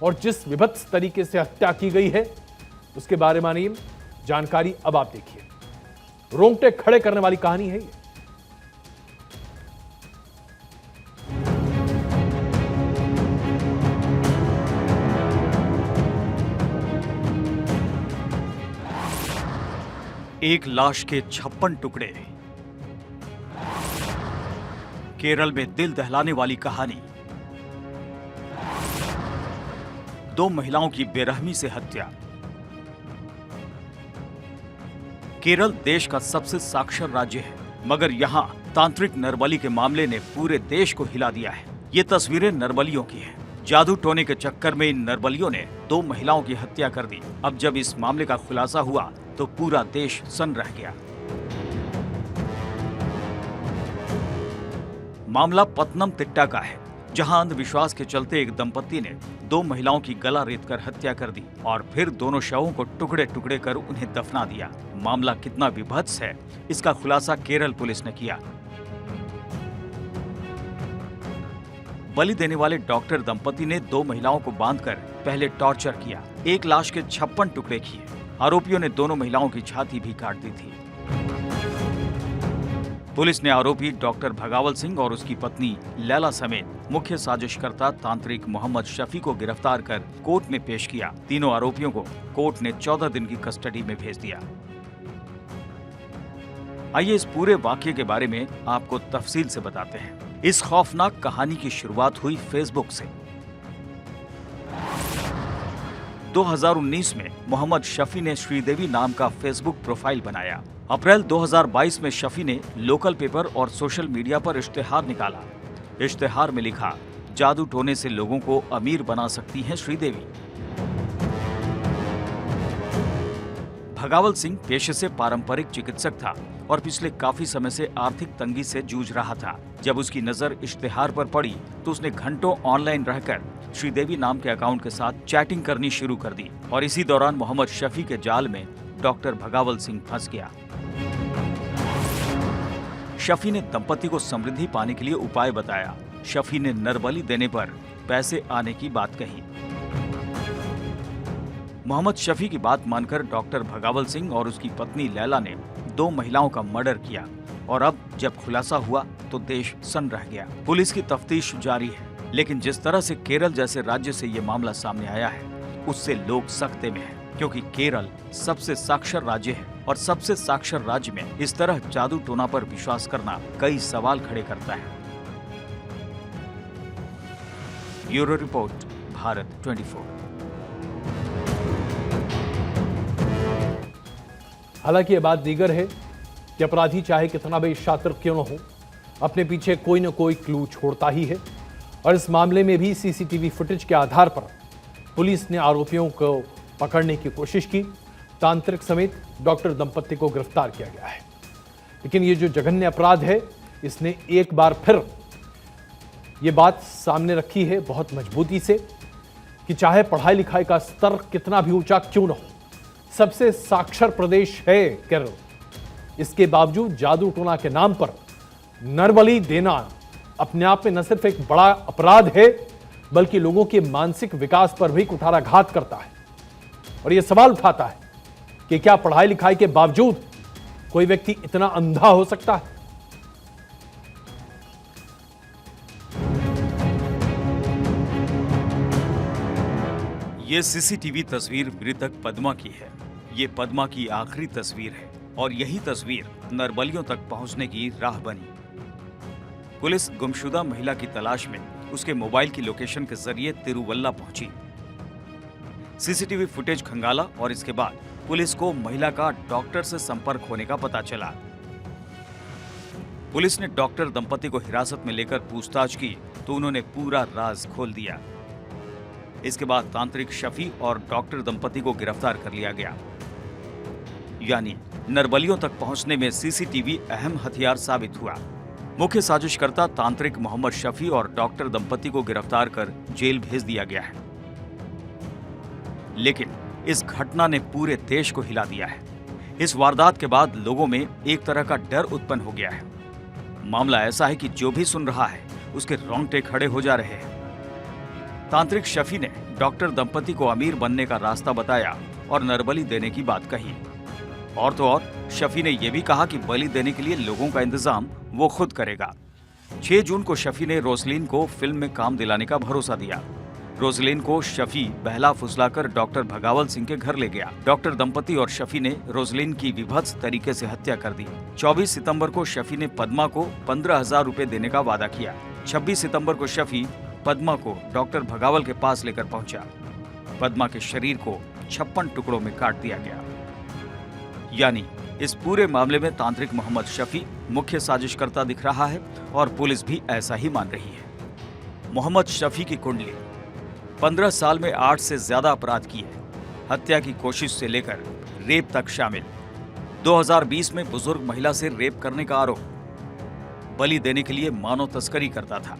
Speaker 1: और जिस विभत्स तरीके से हत्या की गई है उसके बारे में जानकारी अब आप देखिए। रोंगटे खड़े करने वाली कहानी है ये।
Speaker 7: एक लाश के 56 टुकड़े। केरल में दिल दहलाने वाली कहानी। 2 महिलाओं की बेरहमी से हत्या। केरल देश का सबसे साक्षर राज्य है, मगर यहां तांत्रिक नरबली के मामले ने पूरे देश को हिला दिया है। ये तस्वीरें नरबलियों की हैं। जादू टोने के चक्कर में इन नरबलियों ने 2 महिलाओं की हत्या कर दी। अब जब इस मामले का खुलासा हुआ तो पूरा देश सन्न रह गया। मामला पत्तनमतिट्टा का है, जहां अंधविश्वास के चलते एक दंपति ने 2 महिलाओं की गला रेतकर हत्या कर दी और फिर दोनों शवों को टुकड़े टुकड़े कर उन्हें दफना दिया। मामला कितना विभत्स है, इसका खुलासा केरल पुलिस ने किया। बलि देने वाले डॉक्टर दंपति ने 2 महिलाओं को बांधकर पहले टॉर्चर किया। एक लाश के 56 टुकड़े किए। आरोपियों ने दोनों महिलाओं की छाती भी काट दी थी। पुलिस ने आरोपी डॉक्टर भगावल सिंह और उसकी पत्नी लैला समेत मुख्य साजिशकर्ता तांत्रिक मोहम्मद शफी को गिरफ्तार कर कोर्ट में पेश किया। तीनों आरोपियों को कोर्ट ने 14 दिन की कस्टडी में भेज दिया। आइए इस पूरे वाकये के बारे में आपको तफसील से बताते हैं। इस खौफनाक कहानी की शुरुआत हुई फेसबुक से। 2019 में मोहम्मद शफी ने श्रीदेवी नाम का फेसबुक प्रोफाइल बनाया। अप्रैल 2022 में शफी ने लोकल पेपर और सोशल मीडिया पर इश्तेहार निकाला। इश्तेहार में लिखा, जादू टोने से लोगों को अमीर बना सकती हैं श्रीदेवी। भगावल सिंह पेशे से पारंपरिक चिकित्सक था और पिछले काफी समय से आर्थिक तंगी से जूझ रहा था। जब उसकी नजर इश्तेहार पर पड़ी तो उसने घंटों ऑनलाइन रहकर श्रीदेवी नाम के अकाउंट के साथ चैटिंग करनी शुरू कर दी और इसी दौरान मोहम्मद शफी के जाल में डॉक्टर भगावल सिंह फंस गया। शफी ने दंपति को समृद्धि पाने के लिए उपाय बताया। शफी ने नरबली देने पर पैसे आने की बात कही। मोहम्मद शफी की बात मानकर डॉक्टर भगावल सिंह और उसकी पत्नी लैला ने 2 महिलाओं का मर्डर किया और अब जब खुलासा हुआ तो देश सन्न रह गया। पुलिस की तफ्तीश जारी है, लेकिन जिस तरह से केरल जैसे राज्य से ये मामला सामने आया है उससे लोग सख्ते में हैं, क्योंकि केरल सबसे साक्षर राज्य है और सबसे साक्षर राज्य में इस तरह जादू टोना पर विश्वास करना कई सवाल खड़े करता है। Bureau report, Bharat 24।
Speaker 1: हालांकि ये बात दीगर है कि अपराधी चाहे कितना भी शातिर क्यों न हो, अपने पीछे कोई न कोई क्लू छोड़ता ही है और इस मामले में भी सीसीटीवी फुटेज के आधार पर पुलिस ने आरोपियों को पकड़ने की कोशिश की। तांत्रिक समेत डॉक्टर दंपति को गिरफ्तार किया गया है। लेकिन ये जो जघन्य अपराध है, इसने एक बार फिर ये बात सामने रखी है बहुत मजबूती से कि चाहे पढ़ाई लिखाई का स्तर कितना भी ऊंचा क्यों न हो, सबसे साक्षर प्रदेश है केरल, इसके बावजूद जादू टोना के नाम पर नरबली देना अपने आप में न सिर्फ एक बड़ा अपराध है बल्कि लोगों के मानसिक विकास पर भी कुठाराघात करता है। और यह सवाल उठाता है कि क्या पढ़ाई लिखाई के बावजूद कोई व्यक्ति इतना अंधा हो सकता है?
Speaker 7: ये सीसीटीवी तस्वीर मृतक पद्मा की है। ये पद्मा की आखिरी तस्वीर है और यही तस्वीर नरबलियों तक पहुंचने की राह बनी। पुलिस गुमशुदा महिला की तलाश में उसके मोबाइल की लोकेशन के जरिए तिरुवल्ला पहुंची। सीसीटीवी फुटेज खंगाला और इसके बाद पुलिस को महिला का डॉक्टर से संपर्क होने का पता चला। पुलिस ने डॉक्टर दंपति को हिरासत में लेकर पूछताछ की तो उन्होंने पूरा राज खोल दिया। इसके बाद तांत्रिक शफी और डॉक्टर दंपति को गिरफ्तार कर लिया गया। यानी नरबलियों तक पहुंचने में सीसीटीवी अहम हथियार साबित हुआ। मुख्य साजिशकर्ता तांत्रिक मोहम्मद शफी और डॉक्टर दंपति को गिरफ्तार कर जेल भेज दिया गया है। लेकिन इस घटना ने पूरे देश को हिला दिया है। इस वारदात के बाद लोगों में एक तरह का डर उत्पन्न हो गया है। मामला ऐसा है कि जो भी सुन रहा है उसके रोंगटे खड़े हो जा रहे हैं। तांत्रिक शफी ने डॉक्टर दंपति को अमीर बनने का रास्ता बताया और नरबली देने की बात कही। और तो और शफी ने यह भी कहा कि बलि देने के लिए लोगों का इंतजाम वो खुद करेगा। 6 जून को शफी ने रोसलिन को फिल्म में काम दिलाने का भरोसा दिया। रोसलिन को शफी बहला फुसलाकर डॉक्टर भगावल सिंह के घर ले गया। डॉक्टर दंपति और शफी ने रोसलिन की विभत्स तरीके से हत्या कर दी। 24 सितंबर को शफी ने पद्मा को 15,000 रुपए देने का वादा किया। 26 सितंबर को शफी पद्मा को डॉक्टर भगावल के पास लेकर पहुंचा। पद्मा के शरीर को 56 टुकड़ों में काट दिया गया। यानी इस पूरे मामले में तांत्रिक मोहम्मद शफी मुख्य साजिशकर्ता दिख रहा है और पुलिस भी ऐसा ही मान रही है। मोहम्मद शफी की कुंडली 15 साल में 8 से ज्यादा अपराध किए, हत्या की कोशिश से लेकर रेप तक शामिल। 2020 में बुजुर्ग महिला से रेप करने का आरोप, बलि देने के लिए मानव तस्करी करता था।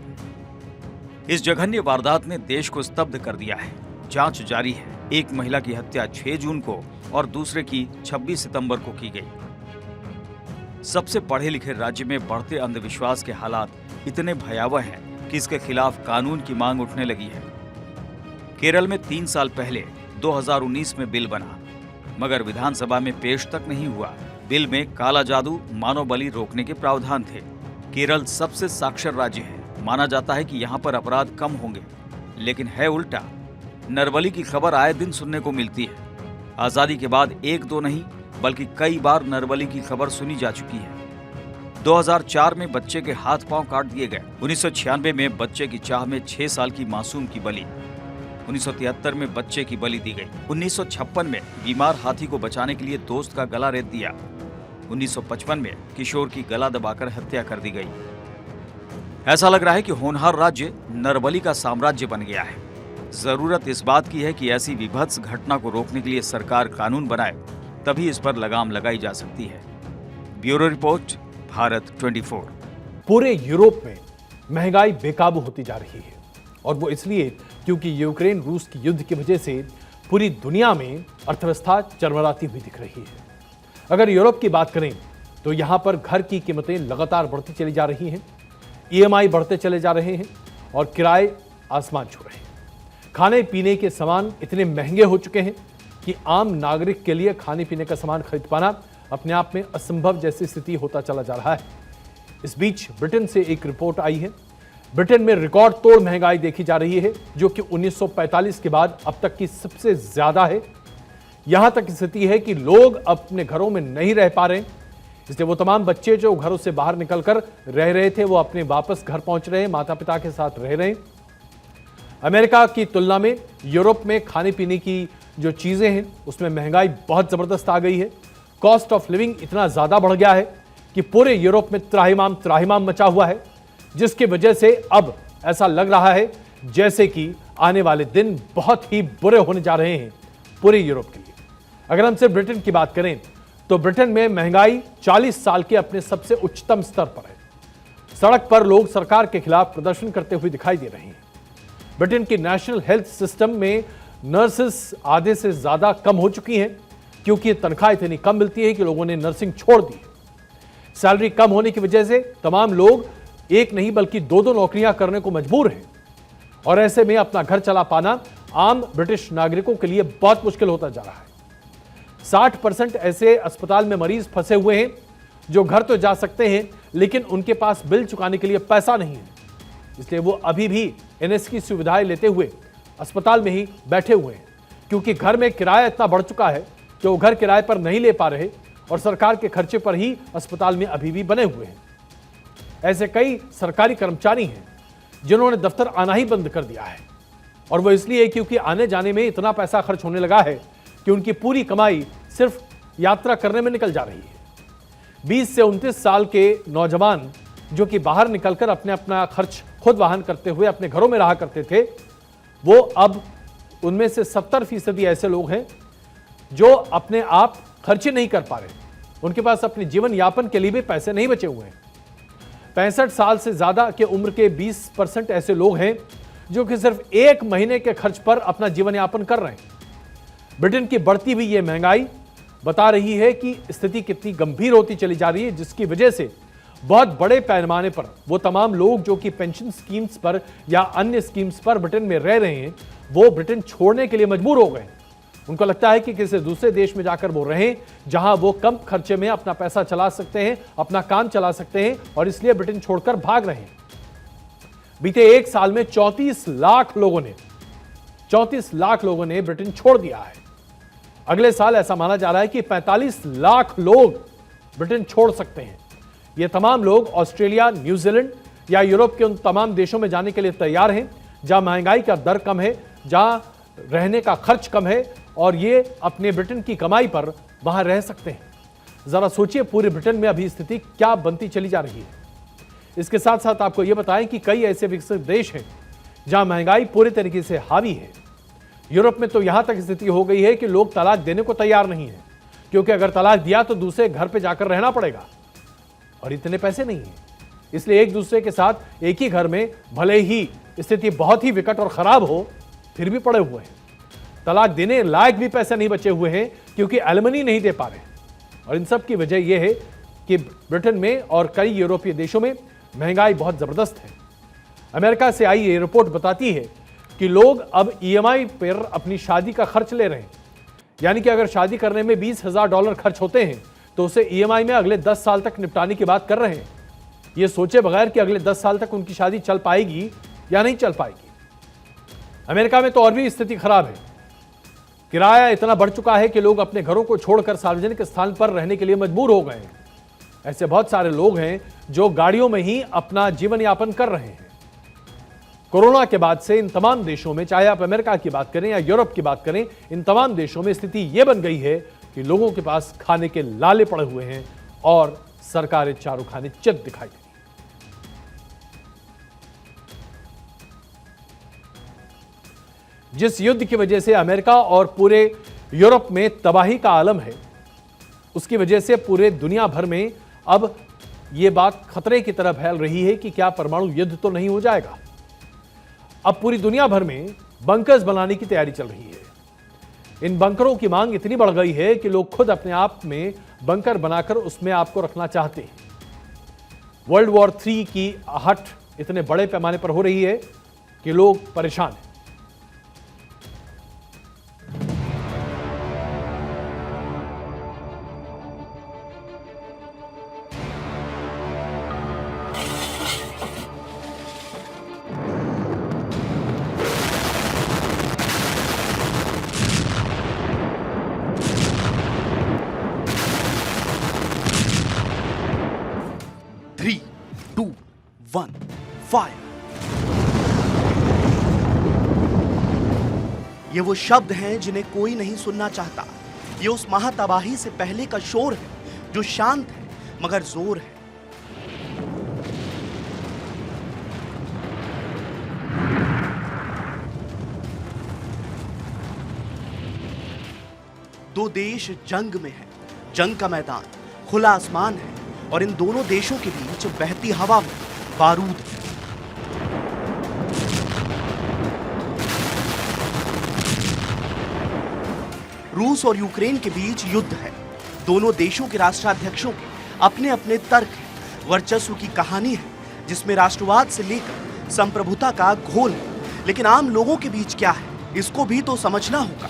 Speaker 7: इस जघन्य वारदात ने देश को स्तब्ध कर दिया है। जांच जारी है। एक महिला की हत्या 6 जून को और दूसरे की 26 सितंबर को की गई। सबसे पढ़े लिखे राज्य में बढ़ते अंधविश्वास के हालात इतने भयावह हैं कि इसके खिलाफ कानून की मांग उठने लगी है। केरल में 3 साल पहले 2019 में बिल बना, मगर विधानसभा में पेश तक नहीं हुआ। बिल में काला जादू, मानव बलि रोकने के प्रावधान थे। केरल सबसे साक्षर राज्य है। माना जाता है कि यहाँ पर अपराध कम होंगे, लेकिन है उल्टा। नरबली की खबर आए दिन सुनने को मिलती है। आजादी के बाद 1-2 नहीं बल्कि कई बार नरबली की खबर सुनी जा चुकी है। 2004 में बच्चे के हाथ पांव काट दिए गए। 1996 में बच्चे की चाह में 6 साल की मासूम की बलि। 1973 में बच्चे की बलि दी गई। 1956 में बीमार हाथी को बचाने के लिए दोस्त का गला रेत दिया। 1955 में किशोर की गला दबाकर हत्या कर दी गई। ऐसा लग रहा है कि होनहार राज्य नरबली का साम्राज्य बन गया है। जरूरत इस बात की है कि ऐसी विभत्स घटना को रोकने के लिए सरकार कानून बनाए, तभी इस पर लगाम लगाई जा सकती है। Bureau report, Bharat 24।
Speaker 1: पूरे यूरोप में महंगाई बेकाबू होती जा रही है और वो इसलिए क्योंकि यूक्रेन रूस की युद्ध की वजह से पूरी दुनिया में अर्थव्यवस्था चरमराती हुई दिख रही है। अगर यूरोप की बात करें तो यहां पर घर की कीमतें लगातार बढ़ती चली जा रही हैं, EMI बढ़ते चले जा रहे हैं और किराए आसमान छू रहे हैं। खाने पीने के सामान इतने महंगे हो चुके हैं कि आम नागरिक के लिए खाने पीने का सामान खरीद पाना अपने आप में असंभव जैसी स्थिति होता चला जा रहा है। इस बीच ब्रिटेन से एक रिपोर्ट आई है। ब्रिटेन में रिकॉर्ड तोड़ महंगाई देखी जा रही है, जो कि 1945 के बाद अब तक की सबसे ज्यादा है। यहां तक स्थिति है कि लोग अपने घरों में नहीं रह पा रहे, इसलिए वो तमाम बच्चे जो घरों से बाहर निकलकर रह रहे थे वो अपने वापस घर पहुंच रहे हैं, माता पिता के साथ रह रहे हैं। अमेरिका की तुलना में यूरोप में खाने पीने की जो चीजें हैं उसमें महंगाई बहुत जबरदस्त आ गई है। कॉस्ट ऑफ लिविंग इतना ज्यादा बढ़ गया है कि पूरे यूरोप में त्राहिमाम मचा हुआ है, जिसकी वजह से अब ऐसा लग रहा है जैसे कि आने वाले दिन बहुत ही बुरे होने जा रहे हैं पूरे यूरोप के लिए। अगर हम सिर्फ ब्रिटेन की बात करें तो ब्रिटेन में महंगाई 40 साल के अपने सबसे उच्चतम स्तर पर है। सड़क पर लोग सरकार के खिलाफ प्रदर्शन करते हुए दिखाई दे रहे हैं। ब्रिटेन की नेशनल हेल्थ सिस्टम में नर्सेस आधे से ज्यादा कम हो चुकी हैं, क्योंकि तनख्वाह इतनी कम मिलती है कि लोगों ने नर्सिंग छोड़ दी है। सैलरी कम होने की वजह से तमाम लोग एक नहीं बल्कि 2-2 नौकरियां करने को मजबूर हैं और ऐसे में अपना घर चला पाना आम ब्रिटिश नागरिकों के लिए बहुत मुश्किल होता जा रहा है। 60% ऐसे अस्पताल में मरीज फंसे हुए हैं जो घर तो जा सकते हैं लेकिन उनके पास बिल चुकाने के लिए पैसा नहीं है, इसलिए वो अभी भी NHS की सुविधाएं लेते हुए अस्पताल में ही बैठे हुए हैं, क्योंकि घर में किराया इतना बढ़ चुका है कि वो घर किराए पर नहीं ले पा रहे और सरकार के खर्चे पर ही अस्पताल में अभी भी बने हुए हैं। ऐसे कई सरकारी कर्मचारी हैं जिन्होंने दफ्तर आना ही बंद कर दिया है और वो इसलिए क्योंकि आने जाने में इतना पैसा खर्च होने लगा है कि उनकी पूरी कमाई सिर्फ यात्रा करने में निकल जा रही है। 20 से 29 साल के नौजवान जो कि बाहर निकलकर अपना खर्च खुद वहन करते हुए अपने घरों में रहा करते थे, वो अब उनमें से 70% ऐसे लोग हैं जो अपने आप खर्चे नहीं कर पा रहे, उनके पास अपने जीवन यापन के लिए भी पैसे नहीं बचे हुए हैं। 65 साल से ज्यादा के उम्र के 20% ऐसे लोग हैं जो कि सिर्फ 1 महीने के खर्च पर अपना जीवन यापन कर रहे हैं। ब्रिटेन की बढ़ती हुई ये महंगाई बता रही है कि स्थिति कितनी गंभीर होती चली जा रही है, जिसकी वजह से बहुत बड़े पैमाने पर वो तमाम लोग जो कि पेंशन स्कीम्स पर या अन्य स्कीम्स पर ब्रिटेन में रह रहे हैं, वो ब्रिटेन छोड़ने के लिए मजबूर हो गए। उनको लगता है कि किसी दूसरे देश में जाकर वो रहें जहां वो कम खर्चे में अपना पैसा चला सकते हैं, अपना काम चला सकते हैं, और इसलिए ब्रिटेन छोड़कर भाग रहे हैं। बीते एक साल में 34 लाख लोगों ने ब्रिटेन छोड़ दिया है। अगले साल ऐसा माना जा रहा है कि 45 लाख लोग ब्रिटेन छोड़ सकते हैं। ये तमाम लोग ऑस्ट्रेलिया, न्यूजीलैंड या यूरोप के उन तमाम देशों में जाने के लिए तैयार हैं जहां महंगाई का दर कम है, जहां रहने का खर्च कम है, और ये अपने ब्रिटेन की कमाई पर वहां रह सकते हैं। जरा सोचिए पूरे ब्रिटेन में अभी स्थिति क्या बनती चली जा रही है। इसके साथ साथ आपको यह बताएं कि कई ऐसे विकसित देश हैं जहां महंगाई पूरे तरीके से हावी है। यूरोप में तो यहां तक स्थिति हो गई है कि लोग तलाक देने को तैयार नहीं है, क्योंकि अगर तलाक दिया तो दूसरे घर पे जाकर रहना पड़ेगा और इतने पैसे नहीं है। इसलिए एक दूसरे के साथ एक ही घर में भले ही स्थिति बहुत ही विकट और खराब हो, फिर भी पड़े हुए हैं। तलाक देने लायक भी पैसे नहीं बचे हुए हैं क्योंकि एलिमनी नहीं दे पा रहे। और इन सब की वजह यह है कि ब्रिटेन में और कई यूरोपीय देशों में महंगाई बहुत जबरदस्त है। अमेरिका से आई ये रिपोर्ट बताती है कि लोग अब ईएमआई पर अपनी शादी का खर्च ले रहे हैं। यानी कि अगर शादी करने में $20,000 खर्च होते हैं तो उसे ईएमआई में अगले 10 साल तक निपटाने की बात कर रहे हैं, ये सोचे बगैर कि अगले 10 साल तक उनकी शादी चल पाएगी या नहीं चल पाएगी। अमेरिका में तो और भी स्थिति खराब है। किराया इतना बढ़ चुका है कि लोग अपने घरों को छोड़कर सार्वजनिक स्थान पर रहने के लिए मजबूर हो गए हैं। ऐसे बहुत सारे लोग हैं जो गाड़ियों में ही अपना जीवन यापन कर रहे हैं। कोरोना के बाद से इन तमाम देशों में, चाहे आप अमेरिका की बात करें या यूरोप की बात करें, इन तमाम देशों में स्थिति यह बन गई है कि लोगों के पास खाने के लाले पड़े हुए हैं और सरकारें चारों खाने चित दिखाई देती। जिस युद्ध की वजह से अमेरिका और पूरे यूरोप में तबाही का आलम है, उसकी वजह से पूरे दुनिया भर में अब यह बात खतरे की तरफ फैल रही है कि क्या परमाणु युद्ध तो नहीं हो जाएगा। अब पूरी दुनिया भर में बंकर्स बनाने की तैयारी चल रही है। इन बंकरों की मांग इतनी बढ़ गई है कि लोग खुद अपने आप में बंकर बनाकर उसमें आपको रखना चाहते हैं। वर्ल्ड वॉर 3 की आहट इतने बड़े पैमाने पर हो रही है कि लोग परेशान हैं।
Speaker 8: ये वो शब्द हैं जिन्हें कोई नहीं सुनना चाहता। ये उस महातबाही से पहले का शोर है जो शांत है मगर जोर है। दो देश जंग में हैं। जंग का मैदान खुला आसमान है और इन दोनों देशों के बीच बहती हवा में बारूद है। रूस और यूक्रेन के बीच युद्ध है। दोनों देशों के राष्ट्राध्यक्षों के अपने अपने तर्क हैं। वर्चस्व की कहानी है जिसमें राष्ट्रवाद से लेकर संप्रभुता का घोल है। लेकिन आम लोगों के बीच क्या है, इसको भी तो समझना होगा।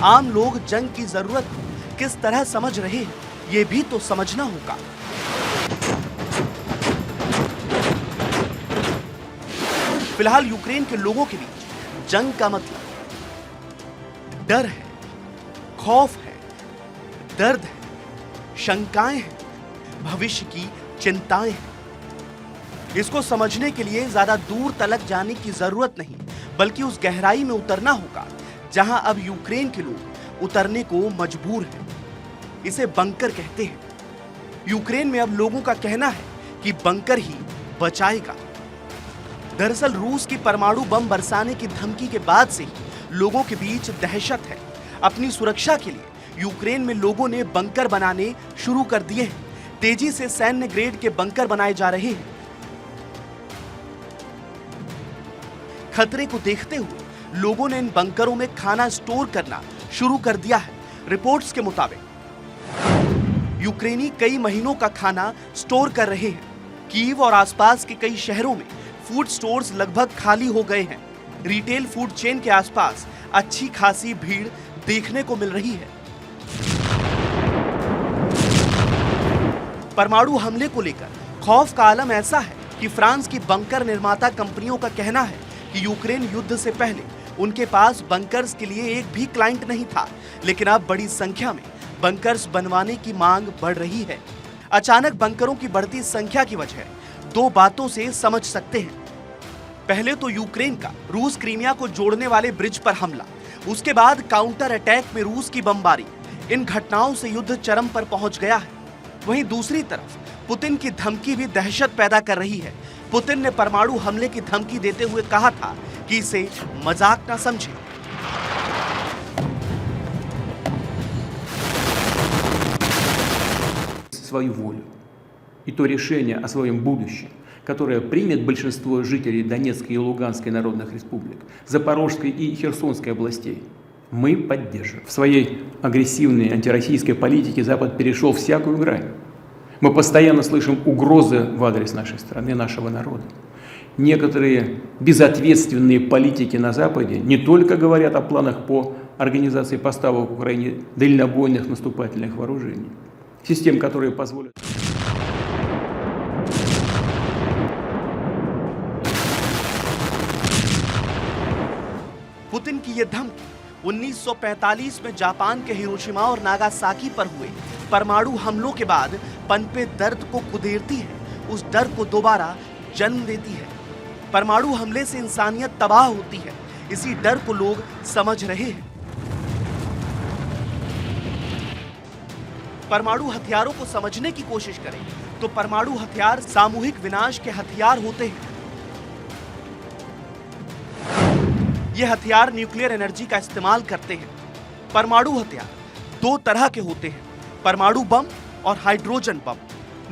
Speaker 8: आम लोग जंग की जरूरत किस तरह समझ रहे हैं, ये भी तो समझना होगा। फिलहाल यूक्रेन के लोगों के बीच जंग का मतलब डर है, खौफ है, दर्द है, शंकाएं हैं, भविष्य की चिंताएं हैं। इसको समझने के लिए ज्यादा दूर तलक जाने की जरूरत नहीं, बल्कि उस गहराई में उतरना होगा जहां अब यूक्रेन के लोग उतरने को मजबूर हैं। इसे बंकर कहते हैं। यूक्रेन में अब लोगों का कहना है कि बंकर ही बचाएगा। दरअसल रूस की परमाणु बम बरसाने की धमकी के बाद से ही लोगों के बीच दहशत है। अपनी सुरक्षा के लिए यूक्रेन में लोगों ने बंकर बनाने शुरू कर दिए हैं। तेजी से सैन्य ग्रेड के बंकर बनाए जा रहे हैं। खतरे को देखते हुए लोगों ने इन बंकरों में खाना स्टोर करना शुरू कर दिया है। रिपोर्ट्स के मुताबिक यूक्रेनी कई महीनों का खाना स्टोर कर रहे हैं। कीव और आसपास के कई शहरों में फूड स्टोर्स लगभग खाली हो गए हैं। रिटेल फूड चेन के आसपास अच्छी खासी भीड़ देखने को मिल रही है। परमाणु हमले को लेकर खौफ का आलम ऐसा है कि फ्रांस की बंकर निर्माता कंपनियों का कहना है कि यूक्रेन युद्ध से पहले उनके पास बंकर्स के लिए एक भी क्लाइंट नहीं था, लेकिन अब बड़ी संख्या में बंकर्स बनवाने की मांग बढ़ रही है। अचानक बंकरों की बढ़ती संख्या की वजह दो बातों से समझ सकते हैं। पहले तो यूक्रेन का रूस क्रीमिया को जोड़ने वाले ब्रिज पर हमला, उसके बाद काउंटर अटैक में रूस की बमबारी, इन घटनाओं से युद्ध चरम पर पहुंच गया है। वहीं दूसरी तरफ पुतिन की धमकी भी दहशत पैदा कर रही है। पुतिन ने परमाणु हमले की धमकी देते हुए कहा था कि इसे मजाक ना समझें।
Speaker 9: Свою волю и то решение о своем будущем, которое примет большинство жителей Донецкой и Луганской народных республик, Запорожской и Херсонской областей, мы поддержим. В своей агрессивной антироссийской политике Запад перешел всякую грань. Мы постоянно слышим угрозы в адрес нашей страны, нашего народа. Некоторые безответственные политики на Западе не только говорят о планах по организации поставок в Украине дальнобойных наступательных вооружений, систем, которые позволят...
Speaker 8: पुतिन की यह धमकी 1945 में जापान के हिरोशिमा और नागासाकी पर हुए परमाणु हमलों के बाद पनपे दर्द को कुदेरती है, उस डर को दोबारा जन्म देती है। परमाणु हमले से इंसानियत तबाह होती है, इसी डर को लोग समझ रहे हैं। परमाणु हथियारों को समझने की कोशिश करें तो परमाणु हथियार सामूहिक विनाश के हथियार होते हैं। ये हथियार न्यूक्लियर एनर्जी का इस्तेमाल करते हैं। परमाणु हथियार दो तरह के होते हैं, परमाणु बम और हाइड्रोजन बम।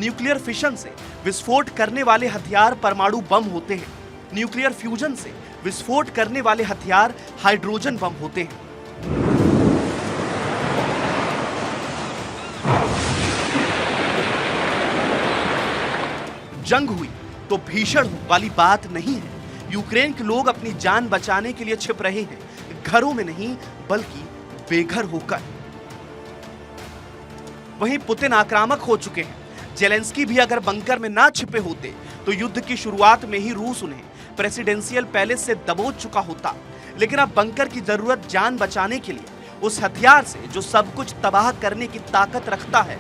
Speaker 8: न्यूक्लियर फिशन से विस्फोट करने वाले हथियार परमाणु बम होते हैं। न्यूक्लियर फ्यूजन से विस्फोट करने वाले हथियार हाइड्रोजन बम होते हैं। जंग हुई तो भीषण वाली बात नहीं है। यूक्रेन के लोग अपनी जान बचाने के लिए छिप रहे हैं, घरों में नहीं बल्कि बेघर होकर। वहीं पुतिन आक्रामक हो चुके हैं। जेलेंस्की भी अगर बंकर में ना छिपे होते तो युद्ध की शुरुआत में ही रूस उन्हें प्रेसिडेंशियल पैलेस से दबोच चुका होता। लेकिन अब बंकर की जरूरत जान बचाने के लिए उस हथियार से जो सब कुछ तबाह करने की ताकत रखता है।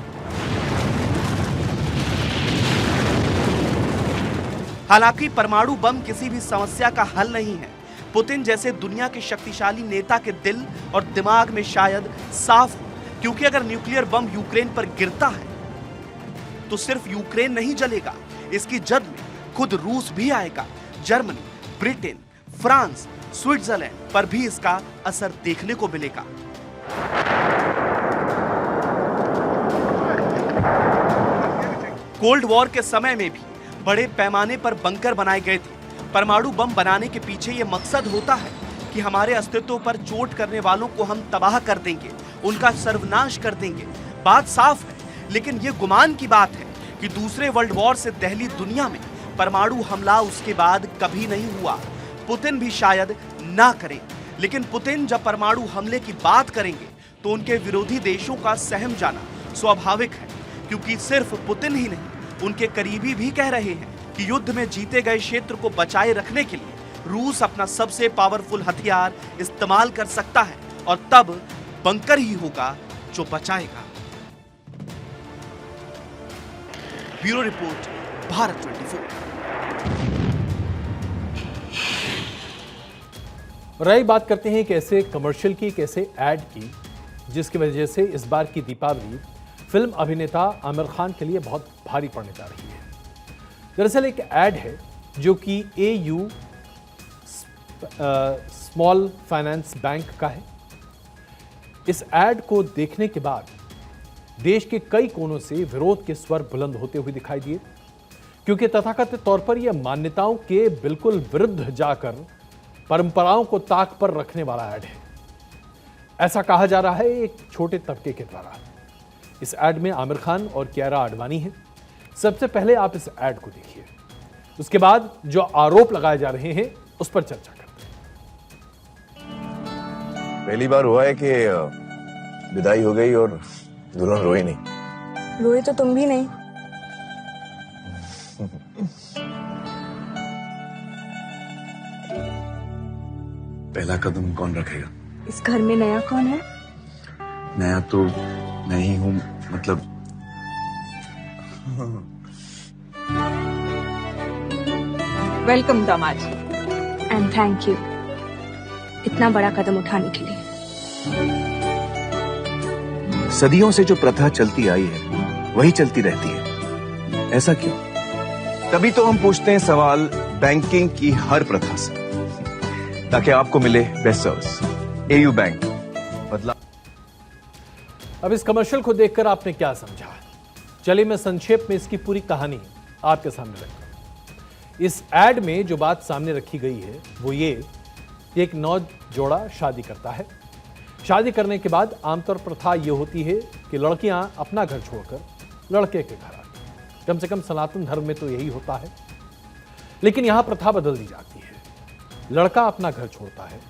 Speaker 8: हालांकि परमाणु बम किसी भी समस्या का हल नहीं है। पुतिन जैसे दुनिया के शक्तिशाली नेता के दिल और दिमाग में शायद साफ हो, क्योंकि अगर न्यूक्लियर बम यूक्रेन पर गिरता है तो सिर्फ यूक्रेन नहीं जलेगा, इसकी जद में खुद रूस भी आएगा। जर्मनी, ब्रिटेन, फ्रांस, स्विट्जरलैंड पर भी इसका असर देखने को मिलेगा। कोल्ड वॉर के समय में भी बड़े पैमाने पर बंकर बनाए गए थे। परमाणु बम बनाने के पीछे यह मकसद होता है कि हमारे अस्तित्व पर चोट करने वालों को हम तबाह कर देंगे, उनका सर्वनाश कर देंगे। बात साफ है, लेकिन यह गुमान की बात है कि दूसरे वर्ल्ड वॉर से दहली दुनिया में परमाणु हमला उसके बाद कभी नहीं हुआ। पुतिन भी शायद ना करें, लेकिन पुतिन जब परमाणु हमले की बात करेंगे तो उनके विरोधी देशों का सहम जाना स्वाभाविक है, क्योंकि सिर्फ पुतिन ही नहीं, उनके करीबी भी कह रहे हैं कि युद्ध में जीते गए क्षेत्र को बचाए रखने के लिए रूस अपना सबसे पावरफुल हथियार इस्तेमाल कर सकता है, और तब बंकर ही होगा जो बचाएगा। Bureau report, Bharat 24।
Speaker 1: रही बात करते हैं कैसे कमर्शियल की, कैसे एड की, जिसकी वजह से इस बार की दीपावली फिल्म अभिनेता आमिर खान के लिए बहुत भारी पड़ने जा रही है। दरअसल एक ऐड है जो कि AU स्मॉल फाइनेंस बैंक का है। इस ऐड को देखने के बाद देश के कई कोनों से विरोध के स्वर बुलंद होते हुए दिखाई दिए, क्योंकि तथाकथित तौर पर यह मान्यताओं के बिल्कुल विरुद्ध जाकर परंपराओं को ताक पर रखने वाला ऐड है, ऐसा कहा जा रहा है एक छोटे तबके के द्वारा। इस ऐड में आमिर खान और कियारा आडवाणी हैं। सबसे पहले आप इस ऐड को देखिए, उसके बाद जो आरोप लगाए जा रहे हैं उस पर चर्चा करते हैं।
Speaker 10: पहली बार हुआ है कि विदाई हो गई और दुल्हन रोई नहीं।
Speaker 11: रोई तो तुम भी नहीं।
Speaker 10: पहला कदम कौन रखेगा?
Speaker 11: इस घर में नया कौन है?
Speaker 10: नया तो मैं ही हूं, मतलब
Speaker 11: वेलकम दामाद जी, एंड थैंक यू इतना बड़ा कदम उठाने के लिए।
Speaker 10: सदियों से जो प्रथा चलती आई है वही चलती रहती है, ऐसा क्यों? तभी तो हम पूछते हैं सवाल बैंकिंग की हर प्रथा से, ताकि आपको मिले बेस्ट सर्विस। एयू बैंक बदला।
Speaker 1: अब इस कमर्शियल को देखकर आपने क्या समझा? चलिए मैं संक्षेप में इसकी पूरी कहानी आपके सामने रखता हूं। इस एड में जो बात सामने रखी गई है वो ये कि एक नौजोड़ा शादी करता है। शादी करने के बाद आमतौर पर प्रथा ये होती है कि लड़कियां अपना घर छोड़कर लड़के के घर आती हैं। कम से कम सनातन धर्म में तो यही होता है, लेकिन यहां प्रथा बदल दी जाती है। लड़का अपना घर छोड़ता है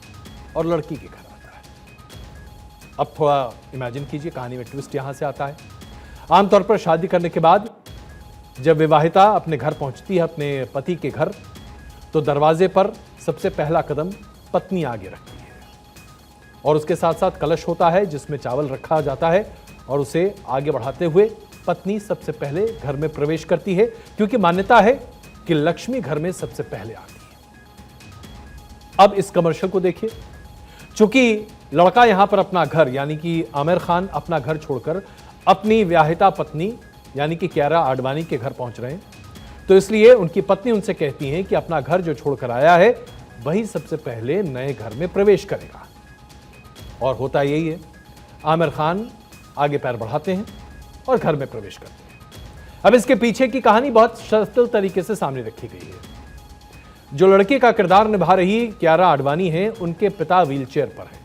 Speaker 1: और लड़की के घर आता है। अब थोड़ा इमेजिन कीजिए, कहानी में ट्विस्ट यहां से आता है। आमतौर पर शादी करने के बाद जब विवाहिता अपने घर पहुंचती है, अपने पति के घर, तो दरवाजे पर सबसे पहला कदम पत्नी आगे रखती है और उसके साथ साथ कलश होता है जिसमें चावल रखा जाता है और उसे आगे बढ़ाते हुए पत्नी सबसे पहले घर में प्रवेश करती है, क्योंकि मान्यता है कि लक्ष्मी घर में सबसे पहले आती है। अब इस कमर्शियल को देखिए। चूंकि लड़का यहां पर अपना घर यानी कि आमिर खान अपना घर छोड़कर अपनी विवाहिता पत्नी यानी कि कियारा आडवाणी के घर पहुंच रहे हैं, तो इसलिए उनकी पत्नी उनसे कहती हैं कि अपना घर जो छोड़कर आया है वही सबसे पहले नए घर में प्रवेश करेगा। और होता यही है, आमिर खान आगे पैर बढ़ाते हैं और घर में प्रवेश करते हैं। अब इसके पीछे की कहानी बहुत सटल तरीके से सामने रखी गई है। जो लड़के का किरदार निभा रही कियारा आडवाणी है, उनके पिता व्हीलचेयर पर हैं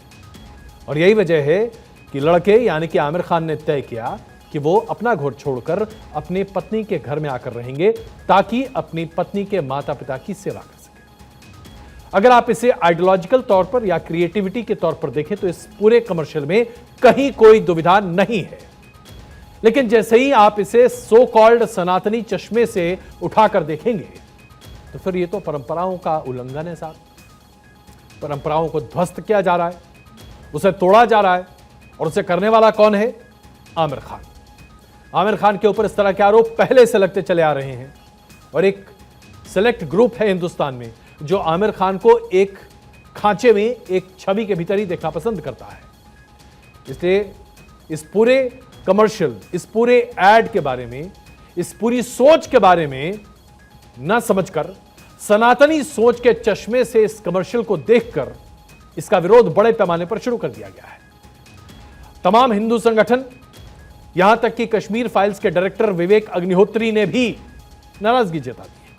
Speaker 1: और यही वजह है कि लड़के यानी कि आमिर खान ने तय किया कि वो अपना घर छोड़कर अपने पत्नी के घर में आकर रहेंगे ताकि अपनी पत्नी के माता पिता की सेवा कर सके। अगर आप इसे आइडियोलॉजिकल तौर पर या क्रिएटिविटी के तौर पर देखें तो इस पूरे कमर्शियल में कहीं कोई दुविधा नहीं है, लेकिन जैसे ही आप इसे सो कॉल्ड सनातनी चश्मे से उठाकर देखेंगे तो फिर ये तो परंपराओं का उल्लंघन है साहब। परंपराओं को ध्वस्त किया जा रहा है, उसे तोड़ा जा रहा है और उसे करने वाला कौन है? आमिर खान। आमिर खान के ऊपर इस तरह के आरोप पहले से लगते चले आ रहे हैं और एक सेलेक्ट ग्रुप है हिंदुस्तान में जो आमिर खान को एक खांचे में, एक छवि के भीतर ही देखना पसंद करता है। इसलिए इस पूरे कमर्शियल, इस पूरे एड के बारे में, इस पूरी सोच के बारे में न समझकर सनातनी सोच के चश्मे से इस कमर्शियल को देखकर इसका विरोध बड़े पैमाने पर शुरू कर दिया गया है। तमाम हिंदू संगठन, यहां तक कि कश्मीर फाइल्स के डायरेक्टर विवेक अग्निहोत्री ने भी नाराजगी जता दी है।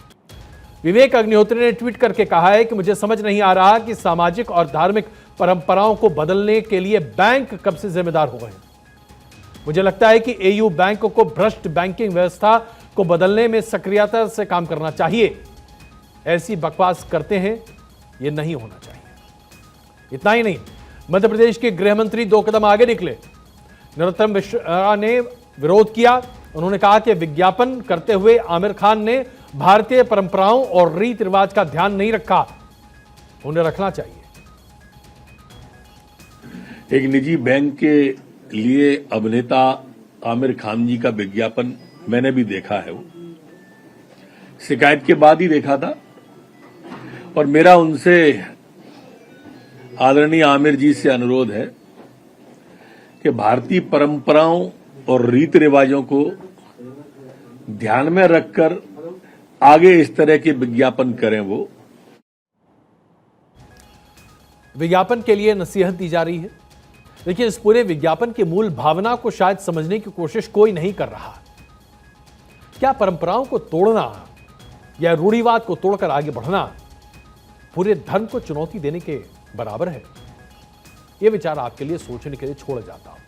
Speaker 1: विवेक अग्निहोत्री ने ट्वीट करके कहा है कि मुझे समझ नहीं आ रहा कि सामाजिक और धार्मिक परंपराओं को बदलने के लिए बैंक कब से जिम्मेदार हो गए हैं। मुझे लगता है कि एयू बैंक को भ्रष्ट बैंकिंग व्यवस्था को बदलने में सक्रियता से काम करना चाहिए। ऐसी बकवास करते हैं, यह नहीं होना चाहिए। इतना ही नहीं, मध्य प्रदेश के गृह मंत्री 2 कदम आगे निकले। नरोत्तम मिश्रा ने विरोध किया। उन्होंने कहा कि विज्ञापन करते हुए आमिर खान ने भारतीय परंपराओं और रीति रिवाज का ध्यान नहीं रखा, उन्हें रखना चाहिए।
Speaker 12: एक निजी बैंक के लिए अभिनेता आमिर खान जी का विज्ञापन मैंने भी देखा है। वो शिकायत के बाद ही देखा था और मेरा उनसे आदरणीय आमिर जी से अनुरोध है कि भारतीय परंपराओं और रीति रिवाजों को ध्यान में रखकर आगे इस तरह के विज्ञापन करें। वो
Speaker 1: विज्ञापन के लिए नसीहत दी जा रही है, लेकिन इस पूरे विज्ञापन की मूल भावना को शायद समझने की कोशिश कोई नहीं कर रहा। क्या परंपराओं को तोड़ना या रूढ़िवाद को तोड़कर आगे बढ़ना पूरे धर्म को चुनौती देने के बराबर है? यह विचार आपके लिए सोचने के लिए छोड़ जाता हूं।